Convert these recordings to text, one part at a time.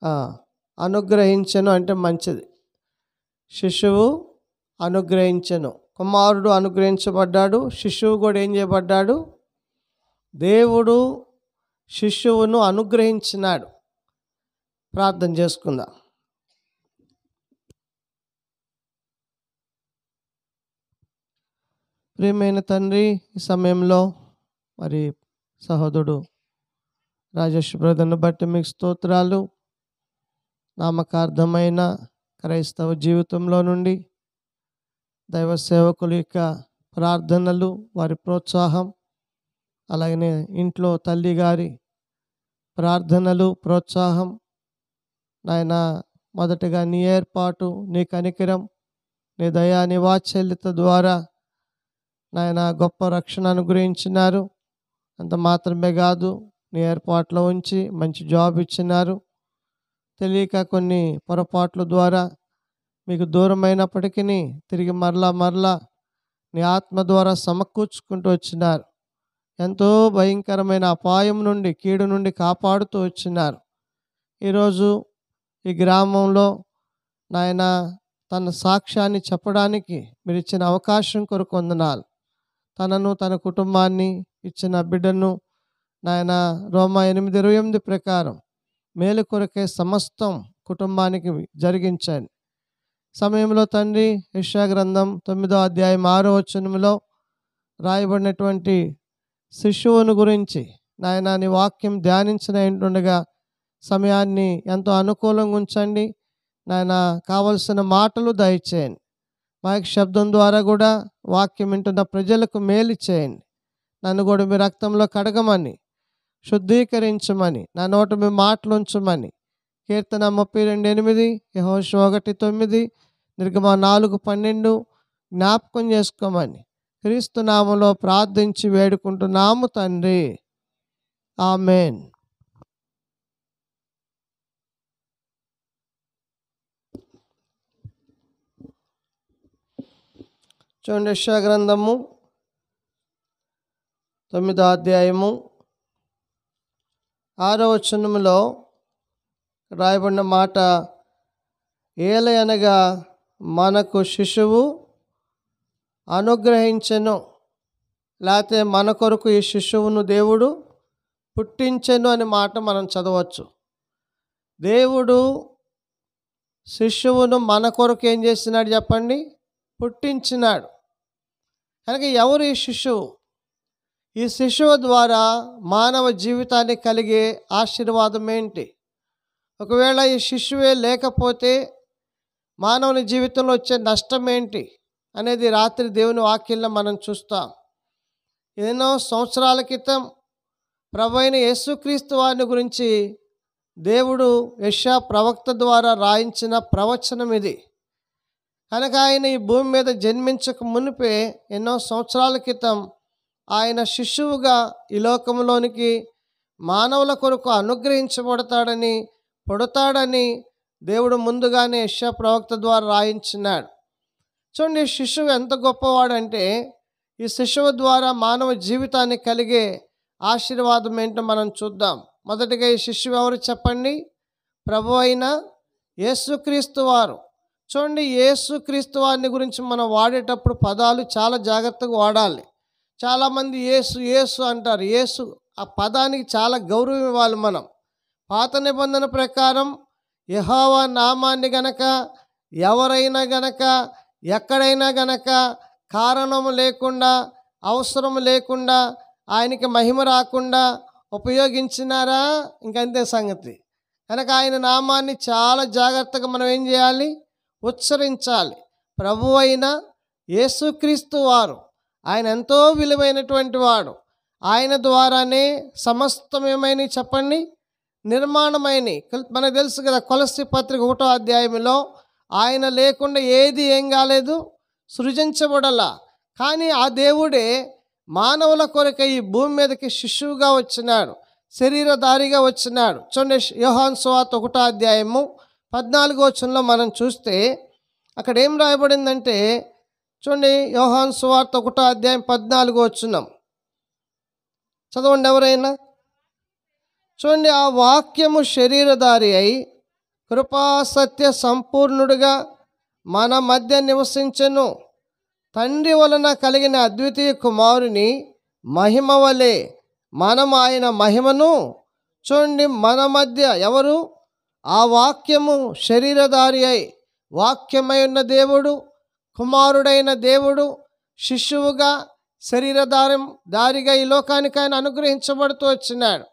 ఆ, అనుగ్రహించెను అంటే మంచిది. శిశువు అనుగ్రహించెను, కుమారుడు అనుగ్రహించబడ్డాడు, శిశువు కూడా ఏం చేయబడ్డాడు? దేవుడు శిశువును అనుగ్రహించినాడు. ప్రార్థన చేసుకుందాం. ప్రియమైన తండ్రి, ఈ సమయంలో మరి సహోదరుడు రాజేష్ బ్రదర్ను బట్టి మీకు స్తోత్రాలు. నామకార్థమైన క్రైస్తవ జీవితంలో నుండి దైవ సేవకుల యొక్క ప్రార్థనలు, వారి ప్రోత్సాహం, అలాగనే ఇంట్లో తల్లి గారి ప్రార్థనలు, ప్రోత్సాహం, నాయన మొదటగా నీ ఏర్పాటు, నీ కనికరం, నీ దయా, నీ వాత్సల్యత ద్వారా నాయన గొప్ప రక్షణ అనుగ్రహించినారు. అంత మాత్రమే కాదు, నీ ఏర్పాట్లో ఉంచి మంచి జాబ్ ఇచ్చినారు. తెలియక కొన్ని పొరపాట్ల ద్వారా మీకు దూరమైనప్పటికీ తిరిగి మరలా నీ ఆత్మ ద్వారా సమకూర్చుకుంటూ వచ్చినారు. ఎంతో భయంకరమైన అపాయం నుండి, కీడు నుండి కాపాడుతూ వచ్చినారు. ఈరోజు ఈ గ్రామంలో నాయన తన సాక్ష్యాన్ని చెప్పడానికి మీరు ఇచ్చిన అవకాశం కొరకు వందనాలు. తనను, తన కుటుంబాన్ని, ఇచ్చిన బిడ్డను నాయన రోమా 8:28 ప్రకారం మేలు కొరకే సమస్తం కుటుంబానికి జరిగించండి. సమయంలో తండ్రి, యెషయా గ్రంథం 9వ అధ్యాయం 6వ వచనంలో రాయబడినటువంటి శిశువును గురించి నాయన నీ వాక్యం ధ్యానించిన ఉంటుండగా సమయాన్ని ఎంతో అనుకూలంగా ఉంచండి నాయన. కావలసిన మాటలు దయచేయండి. మైక్ శబ్దం ద్వారా కూడా వాక్యం వింటున్న ప్రజలకు మేలు చేయండి. నన్ను కూడా మీ రక్తంలో కడగమని, శుద్ధీకరించమని, నా నోట మీ మాటలు ఉంచమని కీర్తన 32:8, యెహోషువ 1:9, నిర్గమ 4:12 జ్ఞాపకం చేసుకోమని క్రీస్తు నామములో ప్రార్థించి వేడుకుంటున్నాము తండ్రి. ఆమేన్. చూడండి, యెషయా గ్రంథము 9వ అధ్యాయము 6వ వచనములో రాయబడిన మాట, ఏలయనగా మనకు శిశువు అనుగ్రహించెను, లేకపోతే మన కొరకు ఈ శిశువును దేవుడు పుట్టించెను అనే మాట మనం చదవచ్చు. దేవుడు శిశువును మన కొరకు ఏం చేసినాడు చెప్పండి? పుట్టించినాడు. కనుక ఎవరు ఈ శిశువు? ఈ శిశువు ద్వారా మానవ జీవితానికి కలిగే ఆశీర్వాదం ఏంటి? ఒకవేళ ఈ శిశువే లేకపోతే మానవుని జీవితంలో వచ్చే నష్టం ఏంటి అనేది రాత్రి దేవుని వాక్యంలో మనం చూస్తాం. ఎన్నో సంవత్సరాల క్రితం ప్రభువైన యేసుక్రీస్తు వారిని గురించి దేవుడు యెషయా ప్రవక్త ద్వారా రాయించిన ప్రవచనం ఇది. కనుక ఆయన ఈ భూమి మీద జన్మించక మునిపే ఎన్నో సంవత్సరాల క్రితం ఆయన శిశువుగా ఈ లోకంలోనికి మానవుల కొరకు అనుగ్రహించబడతాడని, పుడతాడని దేవుడు ముందుగానే యెషయా ప్రవక్త ద్వారా రాయించినాడు. చూడండి, శిశువు ఎంత గొప్పవాడంటే ఈ శిశువు ద్వారా మానవ జీవితానికి కలిగే ఆశీర్వాదం ఏంటో మనం చూద్దాం. మొదటిగా ఈ శిశువు ఎవరు చెప్పండి? ప్రభు అయిన యేసుక్రీస్తు వారు. చూడండి, యేసుక్రీస్తు వారిని గురించి మనం వాడేటప్పుడు పదాలు చాలా జాగ్రత్తగా వాడాలి. చాలామంది యేసు యేసు అంటారు. యేసు ఆ పదానికి చాలా గౌరవం ఇవ్వాలి మనం. పాత నిబంధన ప్రకారం యెహోవా నామాన్ని గనక ఎవరైనా గనక ఎక్కడైనా గనక కారణం లేకుండా, అవసరం లేకుండా, ఆయనకి మహిమ రాకుండా ఉపయోగించినారా, ఇంకంతే సంగతి. కనుక ఆయన నామాన్ని చాలా జాగ్రత్తగా మనం ఏం చేయాలి? ఉచ్చరించాలి. ప్రభు అయిన యేసుక్రీస్తు వారు, ఆయన ఎంతో విలువైనటువంటి వాడు. ఆయన ద్వారానే సమస్తం ఏమైనా చెప్పండి, నిర్మాణమైనవి. మనకు తెలుసు కదా, కొలస్సీ పత్రిక 1వ అధ్యాయంలో ఆయన లేకుండా ఏది ఏం కాలేదు, సృజించబడలా. కానీ ఆ దేవుడే మానవుల కొరకు ఈ భూమి మీదకి శిశువుగా వచ్చినాడు, శరీరధారిగా వచ్చినాడు. చూడండి, యోహాను సువార్త 1వ అధ్యాయము 14వ వచనంలో మనం చూస్తే అక్కడ ఏం రాయబడిందంటే, చూడండి, యోహాను సువార్త 1వ అధ్యాయం 14వ వచనం చదవండి ఎవరైనా. చూడండి, ఆ వాక్యము శరీరధారి అయి కృపా సత్య సంపూర్ణుడుగా మన మధ్య నివసించెను. తండ్రి వలన కలిగిన అద్వితీయ కుమారుని మహిమ వలె మనం ఆయన మహిమను చూడండి. మన మధ్య ఎవరు? ఆ వాక్యము శరీరధారి అయి వాక్యమై ఉన్న దేవుడు, కుమారుడైన దేవుడు శిశువుగా దారిగా ఈ లోకానికి ఆయన అనుగ్రహించబడుతూ వచ్చినాడు.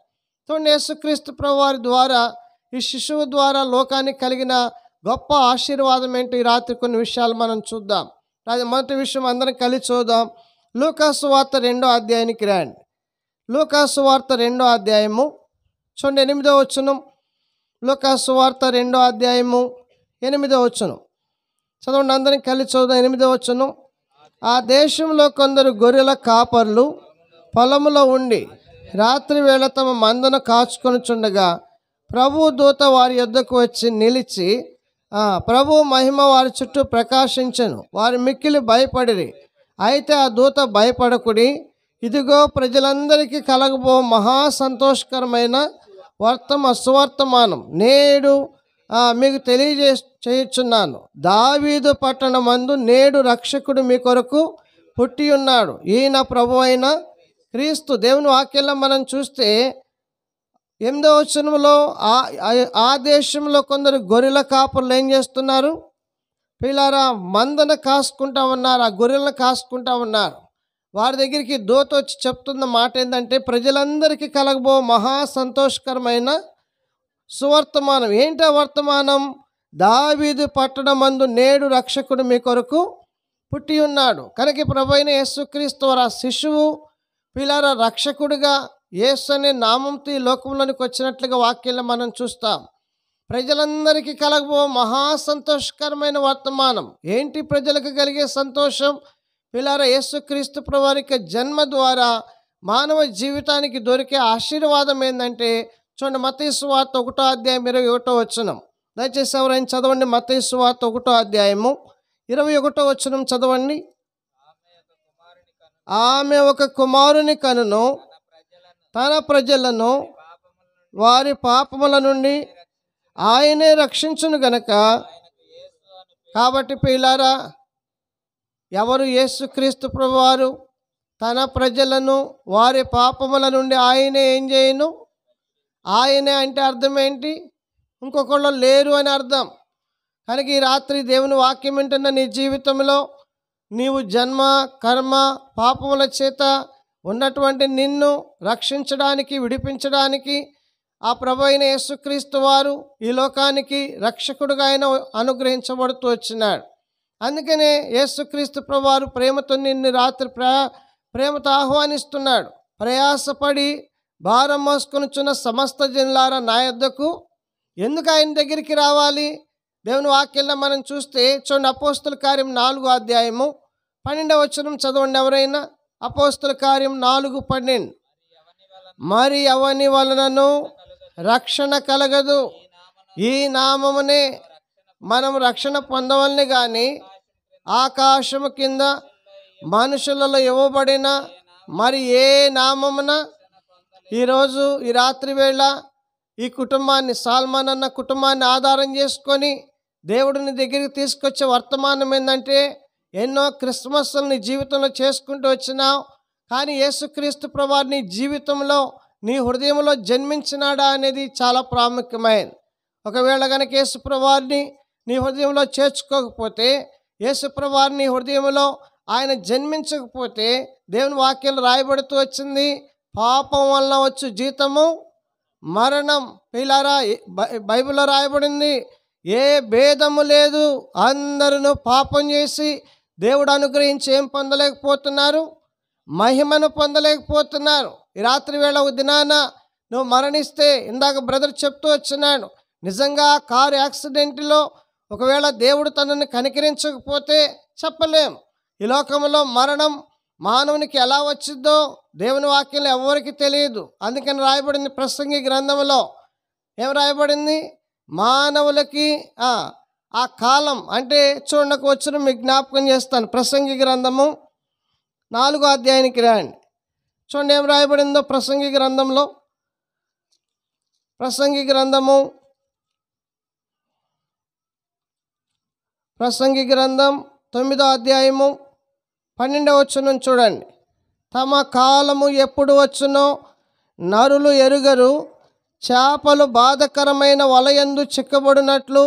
చూడండి, యేసుక్రీస్తు ప్రభువారి ద్వారా, ఈ శిశువు ద్వారా లోకానికి కలిగిన గొప్ప ఆశీర్వాదం ఏంటి? ఈ రాత్రి కొన్ని విషయాలు మనం చూద్దాం. మొదటి విషయం అందరం కలిసి చూద్దాం. లూకాసు వార్త 2వ అధ్యాయానికి రండి. లూకాసు వార్త 2వ అధ్యాయము చూడండి 8వ వచనం. లూకాసు వార్త 2వ అధ్యాయము 8వ వచనం చదవండి, అందరం కలిసి చూద్దాం. 8వ వచనం. ఆ దేశంలో కొందరు గొర్రెల కాపర్లు పొలములో ఉండి రాత్రి వేళ తమ మందను కాచుకొనుచుండగా ప్రభు దూత వారి యొద్దకు వచ్చి నిలిచి ప్రభు మహిమ వారి చుట్టూ ప్రకాశించెను. వారు మిక్కిలి భయపడిరి. అయితే ఆ దూత, భయపడకుడి, ఇదిగో ప్రజలందరికీ కలగబో మహా సంతోషకరమైన సువర్తమానం నేడు మీకు చేయుచున్నాను. దావీదు పట్టణమందు నేడు రక్షకుడు మీ కొరకు పుట్టి ఉన్నాడు. ఈయన ప్రభు అయిన క్రీస్తు. దేవుని వాక్యంలో మనం చూస్తే 8వ వచనంలో ఆ దేశంలో కొందరు గొర్రెల కాపర్లు ఏం చేస్తున్నారు? పిల్లారా, మందను కాసుకుంటా ఉన్నారు, ఆ గొర్రెలను కాసుకుంటా ఉన్నారు. వారి దగ్గరికి దూత వచ్చి చెప్తున్న మాట ఏంటంటే, ప్రజలందరికీ కలగబో మహా సంతోషకరమైన సువర్తమానం. ఏంటి ఆ వర్తమానం? దావీదు పట్టణమందు నేడు రక్షకుడు మీ కొరకు పుట్టి ఉన్నాడు. కనుక ప్రభువైన యేసుక్రీస్తు వారు ఆ శిశువు పిల్లారా రక్షకుడిగా యేసు అనే నామంతో ఈ లోకంలోనికి వచ్చినట్లుగా వాక్యంలో మనం చూస్తాం. ప్రజలందరికీ కలగబో మహా సంతోషకరమైన వర్తమానం. ఏంటి ప్రజలకు కలిగే సంతోషం? పిల్లారా, యేసుక్రీస్తు ప్రభువారి జన్మ ద్వారా మానవ జీవితానికి దొరికే ఆశీర్వాదం ఏంటంటే చూడండి, మత్తయి సువార్త 1వ అధ్యాయం 21వ వచనం. దయచేసి ఎవరైనా చదవండి. మత్తయి సువార్త 1వ అధ్యాయము 21వ వచనం చదవండి. ఆమె ఒక కుమారుని కనును, తన ప్రజలను వారి పాపముల నుండి ఆయనే రక్షించును గనక. కాబట్టి పిల్లారా, ఎవరు? యేసుక్రీస్తు ప్రభువారు తన ప్రజలను వారి పాపముల నుండి ఆయనే ఏం చేయను? ఆయనే అంటే అర్థం ఏంటి? ఇంకొకళ్ళు లేరు అని అర్థం. కనుక ఈ రాత్రి దేవుని వాక్యం వింటున్న నీ జీవితంలో నీవు జన్మ, కర్మ, పాపముల చేత ఉన్నటువంటి నిన్ను రక్షించడానికి, విడిపించడానికి ఆ ప్రభు అయిన యేసుక్రీస్తు వారు ఈ లోకానికి రక్షకుడుగా ఆయన అనుగ్రహించబడుతూ వచ్చినాడు. అందుకనే యేసుక్రీస్తు ప్రభువారు ప్రేమతో నిన్ను రాత్రి ప్రేమతో ఆహ్వానిస్తున్నాడు. ప్రయాసపడి భారం మోసుకొనుచున్న సమస్త జనులారా నా యొద్దకు. ఎందుకు ఆయన దగ్గరికి రావాలి? దేవుని వాక్యంలో మనం చూస్తే చూడండి, అపోస్తుల కార్యం 4వ అధ్యాయము 12వ వచనం చదవండి ఎవరైనా. అపోస్తుల కార్యం 4:12. మరి ఎవని వలనను రక్షణ కలగదు, ఈ నామమునే మనం రక్షణ పొందవలని కానీ ఆకాశము కింద మనుషులలో ఇవ్వబడిన మరి ఏ నామమున. ఈరోజు ఈ రాత్రి వేళ ఈ కుటుంబాన్ని, సాల్మాన్ అన్న కుటుంబాన్ని ఆధారం చేసుకొని దేవుడిని దగ్గరికి తీసుకొచ్చే వర్తమానం ఏంటంటే, ఎన్నో క్రిస్మస్లు నీ జీవితంలో చేసుకుంటూ వచ్చినావు, కానీ యేసుక్రీస్తు ప్రభువారు నీ జీవితంలో, నీ హృదయంలో జన్మించినాడా అనేది చాలా ప్రాముఖ్యమైనది. ఒకవేళ కనుక యేసు ప్రభువారిని నీ హృదయంలో చేర్చుకోకపోతే, యేసు ప్రభువారు నీ హృదయంలో ఆయన జన్మించకపోతే, దేవుని వాక్యాలు రాయబడుతూ వచ్చింది, పాపం వలన వచ్చు జీతము మరణం. పిల్లారా, బైబిల్లో రాయబడింది, ఏ భేదము లేదు, అందరూ పాపం చేసి దేవుడు అనుగ్రహించి ఏం పొందలేకపోతున్నారు? మహిమను పొందలేకపోతున్నారు. ఈ రాత్రి వేళ ఒక దినాన నువ్వు మరణిస్తే, ఇందాక బ్రదర్ చెప్తూ వచ్చినాడు, నిజంగా కారు యాక్సిడెంట్లో ఒకవేళ దేవుడు తనని కనికరించకపోతే చెప్పలేం. ఈ లోకంలో మరణం మానవునికి ఎలా వచ్చిందో దేవుని వాక్యంలో ఎవరికి తెలియదు. అందుకని రాయబడింది ప్రసంగి గ్రంథంలో. ఏం రాయబడింది? మానవులకి ఆ కాలం అంటే చూడకు వచ్చిన మీకు జ్ఞాపకం చేస్తాను. ప్రసంగి గ్రంథము 4వ అధ్యాయానికి రండి. చూడండి ఏం రాయబడిందో ప్రసంగి గ్రంథంలో. ప్రసంగి గ్రంథము ప్రసంగి గ్రంథం 9వ అధ్యాయము 12వ వచనం చూడండి. తమ కాలము ఎప్పుడు వచ్చునో నరులు ఎరుగరు, చేపలు బాధకరమైన వలయందు చిక్కబడినట్లు,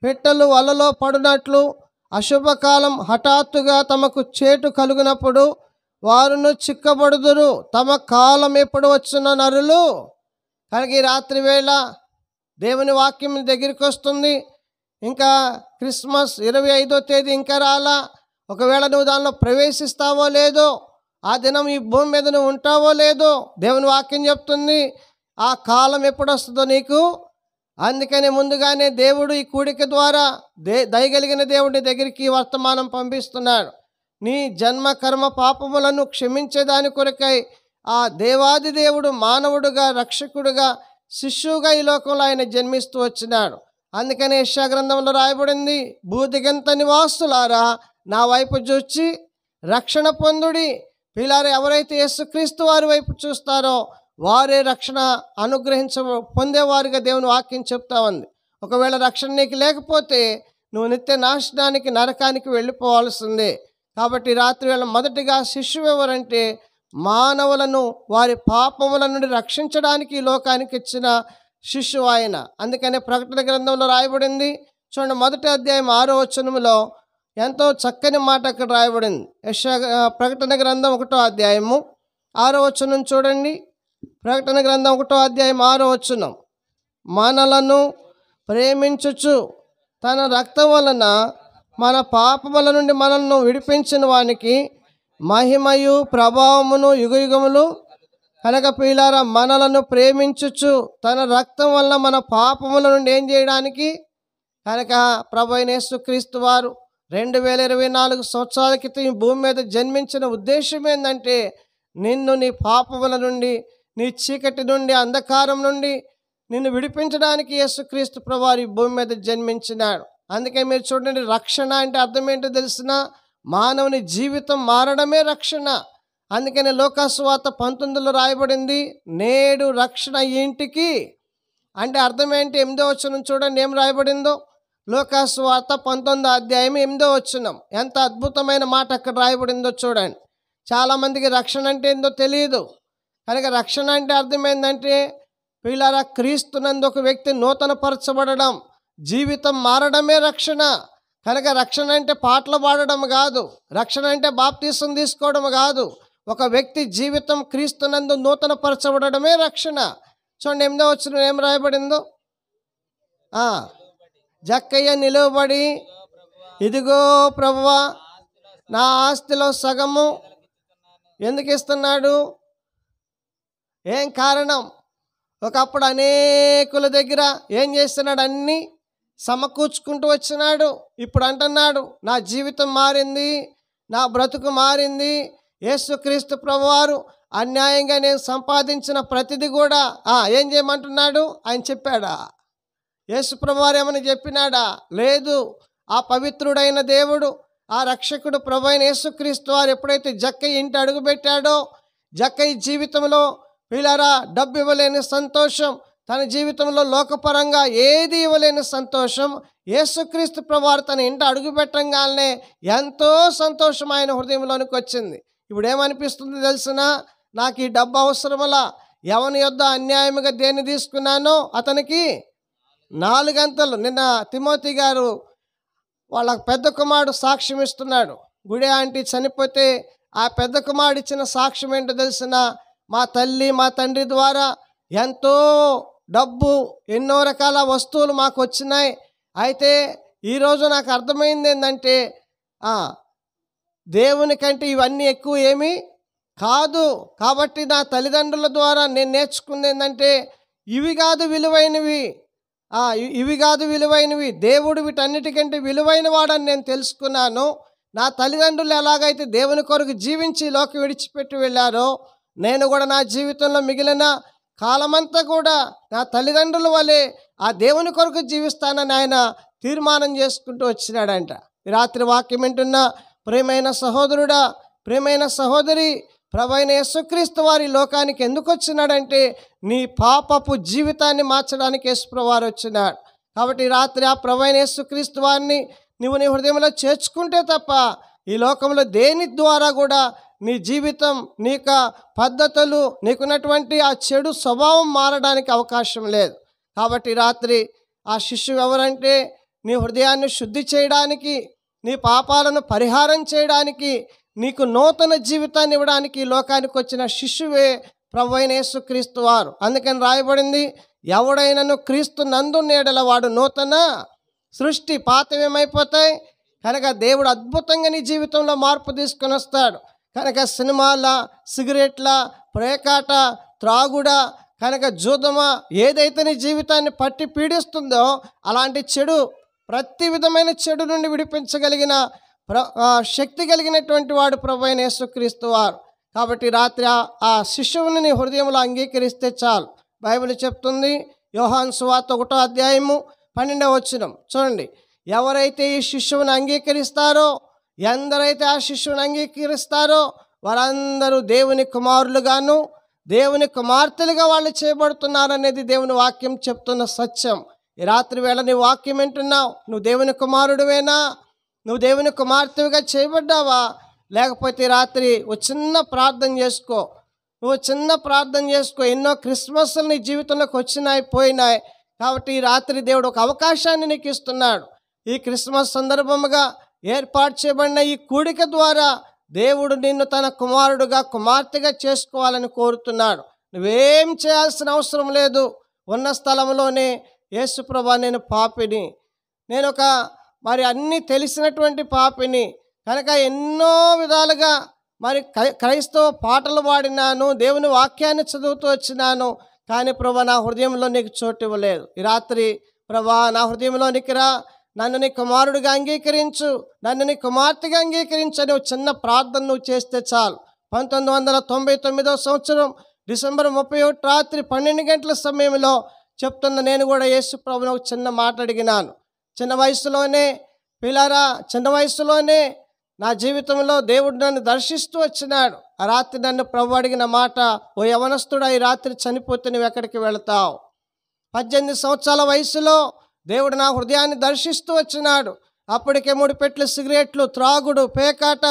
పిట్టలు వలలో పడినట్లు అశుభకాలం హఠాత్తుగా తమకు చేటు కలుగునప్పుడు వారును చిక్కబడుదురు. తమ కాలం ఎప్పుడు వచ్చునో నరులు. కనుక ఈ రాత్రి వేళ దేవుని వాక్యం దగ్గరికి వస్తుంది. ఇంకా క్రిస్మస్ 25వ తేదీ ఇంకా రాలా. ఒకవేళ నువ్వు దానిలో ప్రవేశిస్తావో లేదో, ఆ దినం ఈ భూమి మీద నువ్వు ఉంటావో లేదో దేవుని వాక్యం చెప్తుంది. ఆ కాలం ఎప్పుడు వస్తుందో నీకు. అందుకని ముందుగానే దేవుడు ఈ కూడిక ద్వారా దయగలిగిన దేవుడి దగ్గరికి వర్తమానం పంపిస్తున్నాడు. నీ జన్మ కర్మ పాపములను క్షమించేదాని కొరకై ఆ దేవాది దేవుడు మానవుడుగా, రక్షకుడుగా, శిష్యుగా ఈ లోకంలో ఆయన జన్మిస్తూ వచ్చినాడు. అందుకని యెషయా గ్రంథంలో రాయబడింది, భూదిగంత నివాసులారా నా వైపు చూచి రక్షణ పొందుడి. పిల్లారు ఎవరైతే యేసుక్రీస్తు వారి వైపు చూస్తారో వారే రక్షణ పొందేవారుగా దేవుని వాక్యం చెప్తా ఉంది. ఒకవేళ రక్షణ నీకు లేకపోతే నువ్వు నిత్య నాశనానికి, నరకానికి వెళ్ళిపోవాల్సిందే. కాబట్టి రాత్రి వేళ మొదటిగా శిష్యువు ఎవరంటే మానవులను వారి పాపముల నుండి రక్షించడానికి ఈ లోకానికి ఇచ్చిన శిష్యువు ఆయన. అందుకనే ప్రకటన గ్రంథంలో రాయబడింది చూడండి, 1వ అధ్యాయం 6వ వచనములో ఎంతో చక్కని మాట అక్కడ రాయబడింది. ప్రకటన గ్రంథం 1వ అధ్యాయము 6వ వచనం చూడండి. ప్రకటన గ్రంథం 1వ అధ్యాయం 6వ వచనం, మనలను ప్రేమించుచు తన రక్తం వలన మన పాపముల నుండి మనల్ని విడిపించిన వానికి మహిమయు ప్రభావమును యుగయుగములు కనుక ప్రియులారా, మనలను ప్రేమించుచు తన రక్తం వలన మన పాపముల నుండి ఏం చేయడానికి కనుక ప్రభు అయిన యేసుక్రీస్తు వారు 2024 సంవత్సరాల క్రితం ఈ భూమి మీద జన్మించిన ఉద్దేశం ఏంటంటే నిన్ను నీ పాపముల నుండి, నీ చీకటి నుండి, అంధకారం నుండి నిన్ను విడిపించడానికి యేసుక్రీస్తు ప్రభువారు ఈ భూమి మీద జన్మించినాడు. అందుకే మీరు చూడండి, రక్షణ అంటే అర్థం ఏంటో తెలిసిన, మానవుని జీవితం మారడమే రక్షణ. అందుకని లోకాసువార్త 19లో రాయబడింది, నేడు రక్షణ ఇంటికి. అంటే అర్థం ఏంటి? 8వ వచనం చూడండి ఏం రాయబడిందో. లోకాసువార్త 19వ అధ్యాయం 8వ వచనం, ఎంత అద్భుతమైన మాట అక్కడ రాయబడిందో చూడండి. చాలామందికి రక్షణ అంటే ఏందో తెలియదు. కనుక రక్షణ అంటే అర్థం ఏంటంటే పిల్లారా, క్రీస్తునందు ఒక వ్యక్తి నూతనపరచబడడం, జీవితం మారడమే రక్షణ. కనుక రక్షణ అంటే పాటలు పాడడం కాదు, రక్షణ అంటే బాప్తీసం తీసుకోవడం కాదు. ఒక వ్యక్తి జీవితం క్రీస్తునందు నూతనపరచబడమే రక్షణ. చూడండి 8వ వచనం ఏం రాయబడిందో. జక్కయ్య నిలువబడి, ఇదిగో ప్రభువా నా ఆస్తిలో సగము ఎందుకు ఇస్తున్నాడు? ఏం కారణం? ఒకప్పుడు అనేకుల దగ్గర ఏం చేస్తున్నాడు? అన్నీ సమకూర్చుకుంటూ వచ్చినాడు. ఇప్పుడు అంటున్నాడు, నా జీవితం మారింది, నా బ్రతుకు మారింది. యేసుక్రీస్తు ప్రభువారు అన్యాయంగా నేను సంపాదించిన ప్రతిదీ కూడా ఏం చేయమంటున్నాడు? ఆయన చెప్పాడా? యేసు ప్రభువారు ఏమని చెప్పినాడా? లేదు. ఆ పవిత్రుడైన దేవుడు, ఆ రక్షకుడు ప్రభు అయిన యేసుక్రీస్తు వారు ఎప్పుడైతే జక్కయ్య ఇంటి అడుగుపెట్టాడో, జక్కయ్య జీవితంలో పిల్లరా డబ్బు ఇవ్వలేని సంతోషం, తన జీవితంలో లోకపరంగా ఏది ఇవ్వలేని సంతోషం, యేసుక్రీస్తు ప్రభువారు తన ఇంట అడుగుపెట్టంగానే ఎంతో సంతోషం ఆయన హృదయంలోనికి వచ్చింది. ఇప్పుడు ఏమనిపిస్తుంది తెలిసిన, నాకు ఈ డబ్బు అవసరమలా, ఎవని యొద్ద అన్యాయముగా దేన్ని తీసుకున్నానో అతనికి 4 అంతలు. నిన్న తిమోతి గారు వాళ్ళ పెద్ద కుమారుడు సాక్ష్యం ఇస్తున్నాడు. గుడి ఆంటీ చనిపోతే ఆ పెద్ద కుమారుడు ఇచ్చిన సాక్ష్యం ఏంటో తెలిసిన, మా తల్లి మా తండ్రి ద్వారా ఎంతో డబ్బు, ఎన్నో రకాల వస్తువులు మాకు వచ్చినాయి. అయితే ఈరోజు నాకు అర్థమైంది ఏంటంటే దేవుని కంటే ఇవన్నీ ఎక్కువ ఏమీ కాదు. కాబట్టి నా తల్లిదండ్రుల ద్వారా నేను నేర్చుకుంది ఏంటంటే ఇవి కాదు విలువైనవి, ఇవి కాదు విలువైనవి, దేవుడు వీటన్నిటికంటే విలువైన వాడని నేను తెలుసుకున్నాను. నా తల్లిదండ్రులు ఎలాగైతే దేవుని కొరకు జీవించి లోకం విడిచిపెట్టి వెళ్ళారో, నేను కూడా నా జీవితంలో మిగిలిన కాలమంతా కూడా నా తల్లిదండ్రుల వలె ఆ దేవుని కొరకు జీవిస్తానని ఆయన తీర్మానం చేసుకుంటూ వచ్చినాడంట. ఈ రాత్రి వాక్యం వింటున్న ప్రియమైన సహోదరుడా, ప్రియమైన సహోదరి, ప్రభు అయిన యేసుక్రీస్తు వారి లోకానికి ఎందుకు వచ్చినాడంటే నీ పాపపు జీవితాన్ని మార్చడానికి యేసుప్రభువారు వచ్చినాడు. కాబట్టి రాత్రి ఆ ప్రభు అయిన యేసుక్రీస్తు వారిని నువ్వు నీ హృదయంలో చేర్చుకుంటే తప్ప ఈ లోకంలో దేని ద్వారా కూడా నీ జీవితం, నీక పద్ధతులు, నీకున్నటువంటి ఆ చెడు స్వభావం మారడానికి అవకాశం లేదు. కాబట్టి రాత్రి ఆ శిష్యువు ఎవరంటే నీ హృదయాన్ని శుద్ధి చేయడానికి, నీ పాపాలను పరిహారం చేయడానికి, నీకు నూతన జీవితాన్ని ఇవ్వడానికి ఈ లోకానికి వచ్చిన శిష్యువే ప్రభువైన యేసుక్రీస్తు వారు. అందుకని రాయబడింది, ఎవడైనను క్రీస్తు నందున్న యెడల వాడు నూతన సృష్టి, పాతవేమైపోతాయి. కనుక దేవుడు అద్భుతంగా నీ జీవితంలో మార్పు తీసుకొని వస్తాడు. కనుక సినిమాల, సిగరెట్ల, ప్రేకాట, త్రాగుడ, కనుక జూదమ ఏదైతే నీ జీవితాన్ని పట్టి పీడిస్తుందో అలాంటి చెడు, ప్రతి విధమైన చెడు నుండి విడిపించగలిగిన శక్తి కలిగినటువంటి వాడు ప్రభువైన యేసుక్రీస్తు వారు. కాబట్టి రాత్రి ఆ శిష్యువుని నీ హృదయంలో అంగీకరిస్తే చాలు. బైబిల్ చెప్తుంది, యోహాను సువార్త 1వ అధ్యాయము 12వ వచనం చూడండి. ఎవరైతే ఈ శిష్యువుని అంగీకరిస్తారో, ఎందరైతే ఆ శిష్యువుని అంగీకరిస్తారో వారందరూ దేవుని కుమారులుగాను దేవుని కుమార్తెలుగా వాళ్ళు చేయబడుతున్నారనేది దేవుని వాక్యం చెప్తున్న సత్యం. ఈ రాత్రి వేళ నీ వాక్యం వింటున్నావు, నువ్వు దేవుని కుమారుడివేనా? నువ్వు దేవుని కుమార్తెగా చేయబడ్డావా? లేకపోతే ఈ రాత్రి ఒక చిన్న ప్రార్థన చేసుకో. నువ్వు చిన్న ప్రార్థన చేసుకో. ఎన్నో క్రిస్మస్లు నీ జీవితంలోకి వచ్చినాయి, పోయినాయి. కాబట్టి ఈ రాత్రి దేవుడు ఒక అవకాశాన్ని నీకు ఇస్తున్నాడు. ఈ క్రిస్మస్ సందర్భముగా ఏర్పాటు చేయబడిన ఈ కూడిక ద్వారా దేవుడు నిన్ను తన కుమారుడుగా, కుమార్తెగా చేసుకోవాలని కోరుతున్నాడు. నువ్వేం చేయాల్సిన అవసరం లేదు. ఉన్న స్థలంలోనే యేసు ప్రభువా, నేను పాపిని, నేను ఒక అన్నీ తెలిసినటువంటి పాపిని, కనుక ఎన్నో విధాలుగా క్రైస్తవ పాటలు పాడినాను, దేవుని వాక్యాన్ని చదువుతూ వచ్చినాను, కానీ ప్రభువా నా హృదయంలో నీకు చోటు ఇవ్వలేదు. ఈ రాత్రి ప్రభువా నా హృదయంలోనికి రా, నన్ను నీ కుమారుడిగా అంగీకరించు, నన్ను నీ కుమార్తెగా అంగీకరించు అని ఒక చిన్న ప్రార్థన నువ్వు చేస్తే చాలు. 1999వ సంవత్సరం డిసెంబర్ 31 రాత్రి 12 గంటల సమయంలో చెప్తున్న నేను కూడా యేసు ప్రభువుని ఒక చిన్న మాట అడిగినాను. చిన్న వయసులోనే పిల్లారా, చిన్న వయసులోనే నా జీవితంలో దేవుడు నన్ను దర్శిస్తూ వచ్చినాడు. ఆ రాత్రి నన్ను ప్రభు అడిగిన మాట, ఓ యవనస్తుడా, ఈ రాత్రి చనిపోతే నువ్వు ఎక్కడికి వెళతావు? 18 సంవత్సరాల వయసులో దేవుడు నా హృదయాన్ని దర్శిస్తూ వచ్చినాడు. అప్పటికే 3 పెట్టెలు సిగరెట్లు, త్రాగుడు, పేకాట,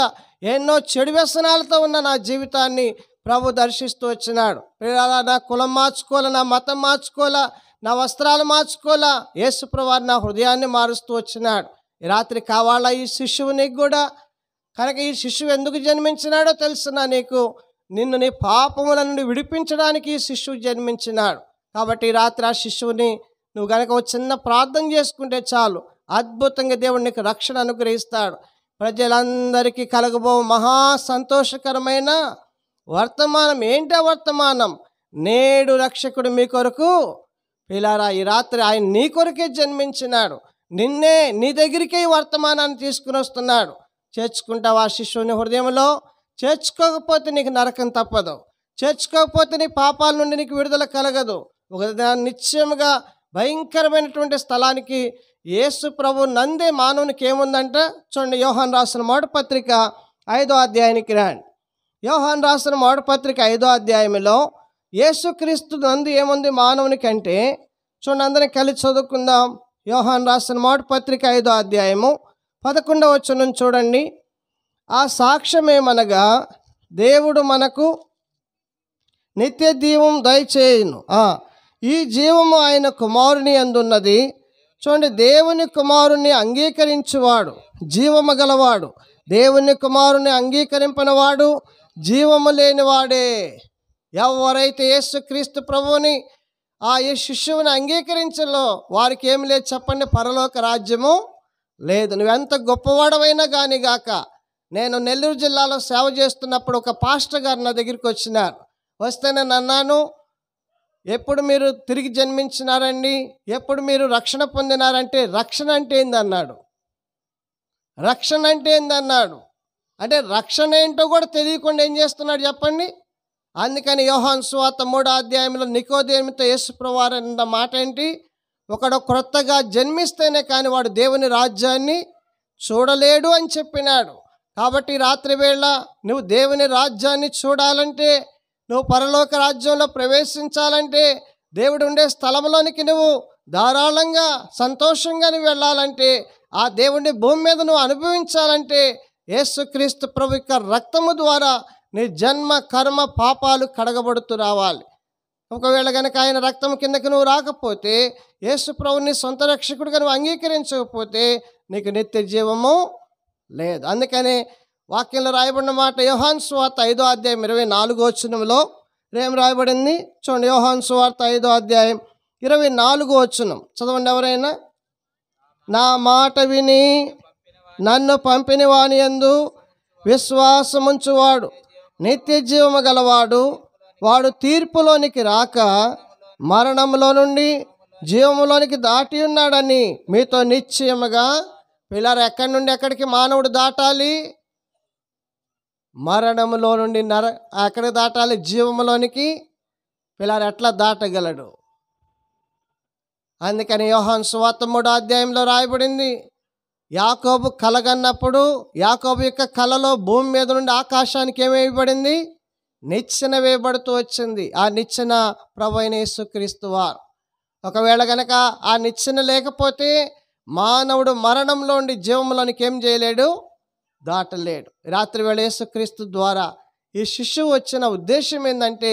ఎన్నో చెడు వ్యసనాలతో ఉన్న నా జీవితాన్ని ప్రభు దర్శిస్తూ వచ్చినాడు. నా కులం మార్చుకోవాలా, నా మతం మార్చుకోవాలా, నా వస్త్రాలు మార్చుకోవాలా, యేసు ప్రభువు నా హృదయాన్ని మారుస్తూ వచ్చినాడు. ఈ రాత్రి కావాలా ఈ శిష్యువు నీకు కూడా? కనుక ఈ శిష్యువు ఎందుకు జన్మించినాడో తెలుసునా నీకు? నిన్ను నీ పాపముల నుండి విడిపించడానికి ఈ శిష్యువు జన్మించినాడు. కాబట్టి ఈ రాత్రి ఆ శిష్యువుని నువ్వు కనుక ఒక చిన్న ప్రార్థన చేసుకుంటే చాలు, అద్భుతంగా దేవుడు నీకు రక్షణ అనుగ్రహిస్తాడు. ప్రజలందరికీ కలగబో మహా సంతోషకరమైన వర్తమానం. ఏంటో వర్తమానం? నేడు రక్షకుడు మీ కొరకు. పిల్లారా, ఈ రాత్రి ఆయన నీ కొరకే జన్మించినాడు. నిన్నే నీ దగ్గరికే ఈ వర్తమానాన్ని తీసుకుని వస్తున్నాడు. చేర్చుకుంటావా శిష్యుని హృదయంలో? చేర్చుకోకపోతే నీకు నరకం తప్పదు. చేర్చుకోకపోతే నీ పాపాల నుండి నీకు విడుదల కలగదు. ఒక నిశ్చయముగా భయంకరమైనటువంటి స్థలానికి యేసు ప్రభు నందే మానవునికి ఏముందంట చూడండి. యోహాను రాసిన మొదటి పత్రిక 5వ అధ్యాయానికి రండి. యోహాను రాసిన మొదటి పత్రిక 5వ అధ్యాయంలో యేసుక్రీస్తు నందు ఏముంది మానవునికి అంటే, చూడండి, అందరం కలిసి చదువుకుందాం. యోహాను రాసిన మొదటి పత్రిక 5వ అధ్యాయము 11వ వచనం చూడండి. ఆ సాక్ష్యమేమనగా దేవుడు మనకు నిత్య జీవం దయచేయును. ఈ జీవము ఆయన కుమారుని అందున్నది. చూడండి, దేవుని కుమారుని అంగీకరించువాడు జీవము గలవాడు, దేవుని కుమారుని అంగీకరింపనివాడు జీవము లేనివాడే. ఎవరైతే యేసుక్రీస్తు ప్రభువుని ఈ శిష్యువుని అంగీకరించలో వారికి ఏమి లేదు చెప్పండి? పరలోక రాజ్యము లేదు. నువ్వెంత గొప్పవాడవైనా కానీ గాక. నేను నెల్లూరు జిల్లాలో సేవ చేస్తున్నప్పుడు ఒక పాస్టర్ గారు నా దగ్గరికి వచ్చినారు. వస్తే నేను అన్నాను, ఎప్పుడు మీరు తిరిగి జన్మించినారండి, ఎప్పుడు మీరు రక్షణ పొందినారంటే, రక్షణ అంటే ఏందన్నాడు. రక్షణ అంటే ఏందన్నాడు. అంటే రక్షణ ఏంటో కూడా తెలియకుండా ఏం చేస్తున్నాడు చెప్పండి. అందుకని యోహాను సువార్త 3వ అధ్యాయంలో నికోదేముతో యేసు ప్రభువు అన్న మాట ఏంటి? ఒకడు క్రొత్తగా జన్మిస్తేనే కానీ వాడు దేవుని రాజ్యాన్ని చూడలేడు అని చెప్పినాడు. కాబట్టి రాత్రి వేళ నువ్వు దేవుని రాజ్యాన్ని చూడాలంటే, నువ్వు పరలోక రాజ్యంలో ప్రవేశించాలంటే, దేవుడు ఉండే స్థలంలోనికి నువ్వు ధారాళంగా సంతోషంగా నువ్వు వెళ్ళాలంటే ఆ దేవుణ్ణి భూమి మీద నువ్వు అనుభవించాలంటే యేసుక్రీస్తు ప్రభు యొక్క రక్తము ద్వారా నీ జన్మ కర్మ పాపాలు కడగబడుతూ రావాలి. ఒకవేళ కనుక ఆయన రక్తం కిందకి నువ్వు రాకపోతే, యేసు ప్రభుని సొంత రక్షకుడిగా నువ్వు అంగీకరించకపోతే నీకు నిత్య జీవము లేదు. అందుకని వాక్యంలో రాయబడిన మాట యోహాను సువార్త 5వ అధ్యాయం 24వ వచనంలో ఏం రాయబడింది చూడండి. యోహాను సువార్త 5వ అధ్యాయం 24వ వచనం చదవండి ఎవరైనా. నా మాట విని నన్ను పంపిన వాని యందు విశ్వాసముంచువాడు నిత్య జీవము గలవాడు, వాడు తీర్పులోనికి రాక మరణంలో నుండి జీవములోనికి దాటి ఉన్నాడని మీతో నిశ్చయముగా. పిల్లలు ఎక్కడి నుండి ఎక్కడికి మానవుడు దాటాలి? మరణములో నుండి ఎక్కడికి దాటాలి? జీవములోనికి. పిల్లలు ఎట్లా దాటగలడు? అందుకని యోహాను సువార్త 3వ అధ్యాయంలో రాయబడింది, యాకోబు కలగన్నప్పుడు యాకోబు యొక్క కలలో భూమి మీద నుండి ఆకాశానికి ఏమేయబడింది? నిచ్చెన వేయబడుతూ వచ్చింది. ఆ నిచ్చెన ప్రభు అయిన యేసుక్రీస్తు వారు. ఒకవేళ గనక ఆ నిచ్చెన లేకపోతే మానవుడు మరణంలో ఉండి జీవంలోనికి ఏం చేయలేడు? దాటలేడు. రాత్రి వేళ యేసుక్రీస్తు ద్వారా ఈ శిశువు వచ్చిన ఉద్దేశం ఏంటంటే,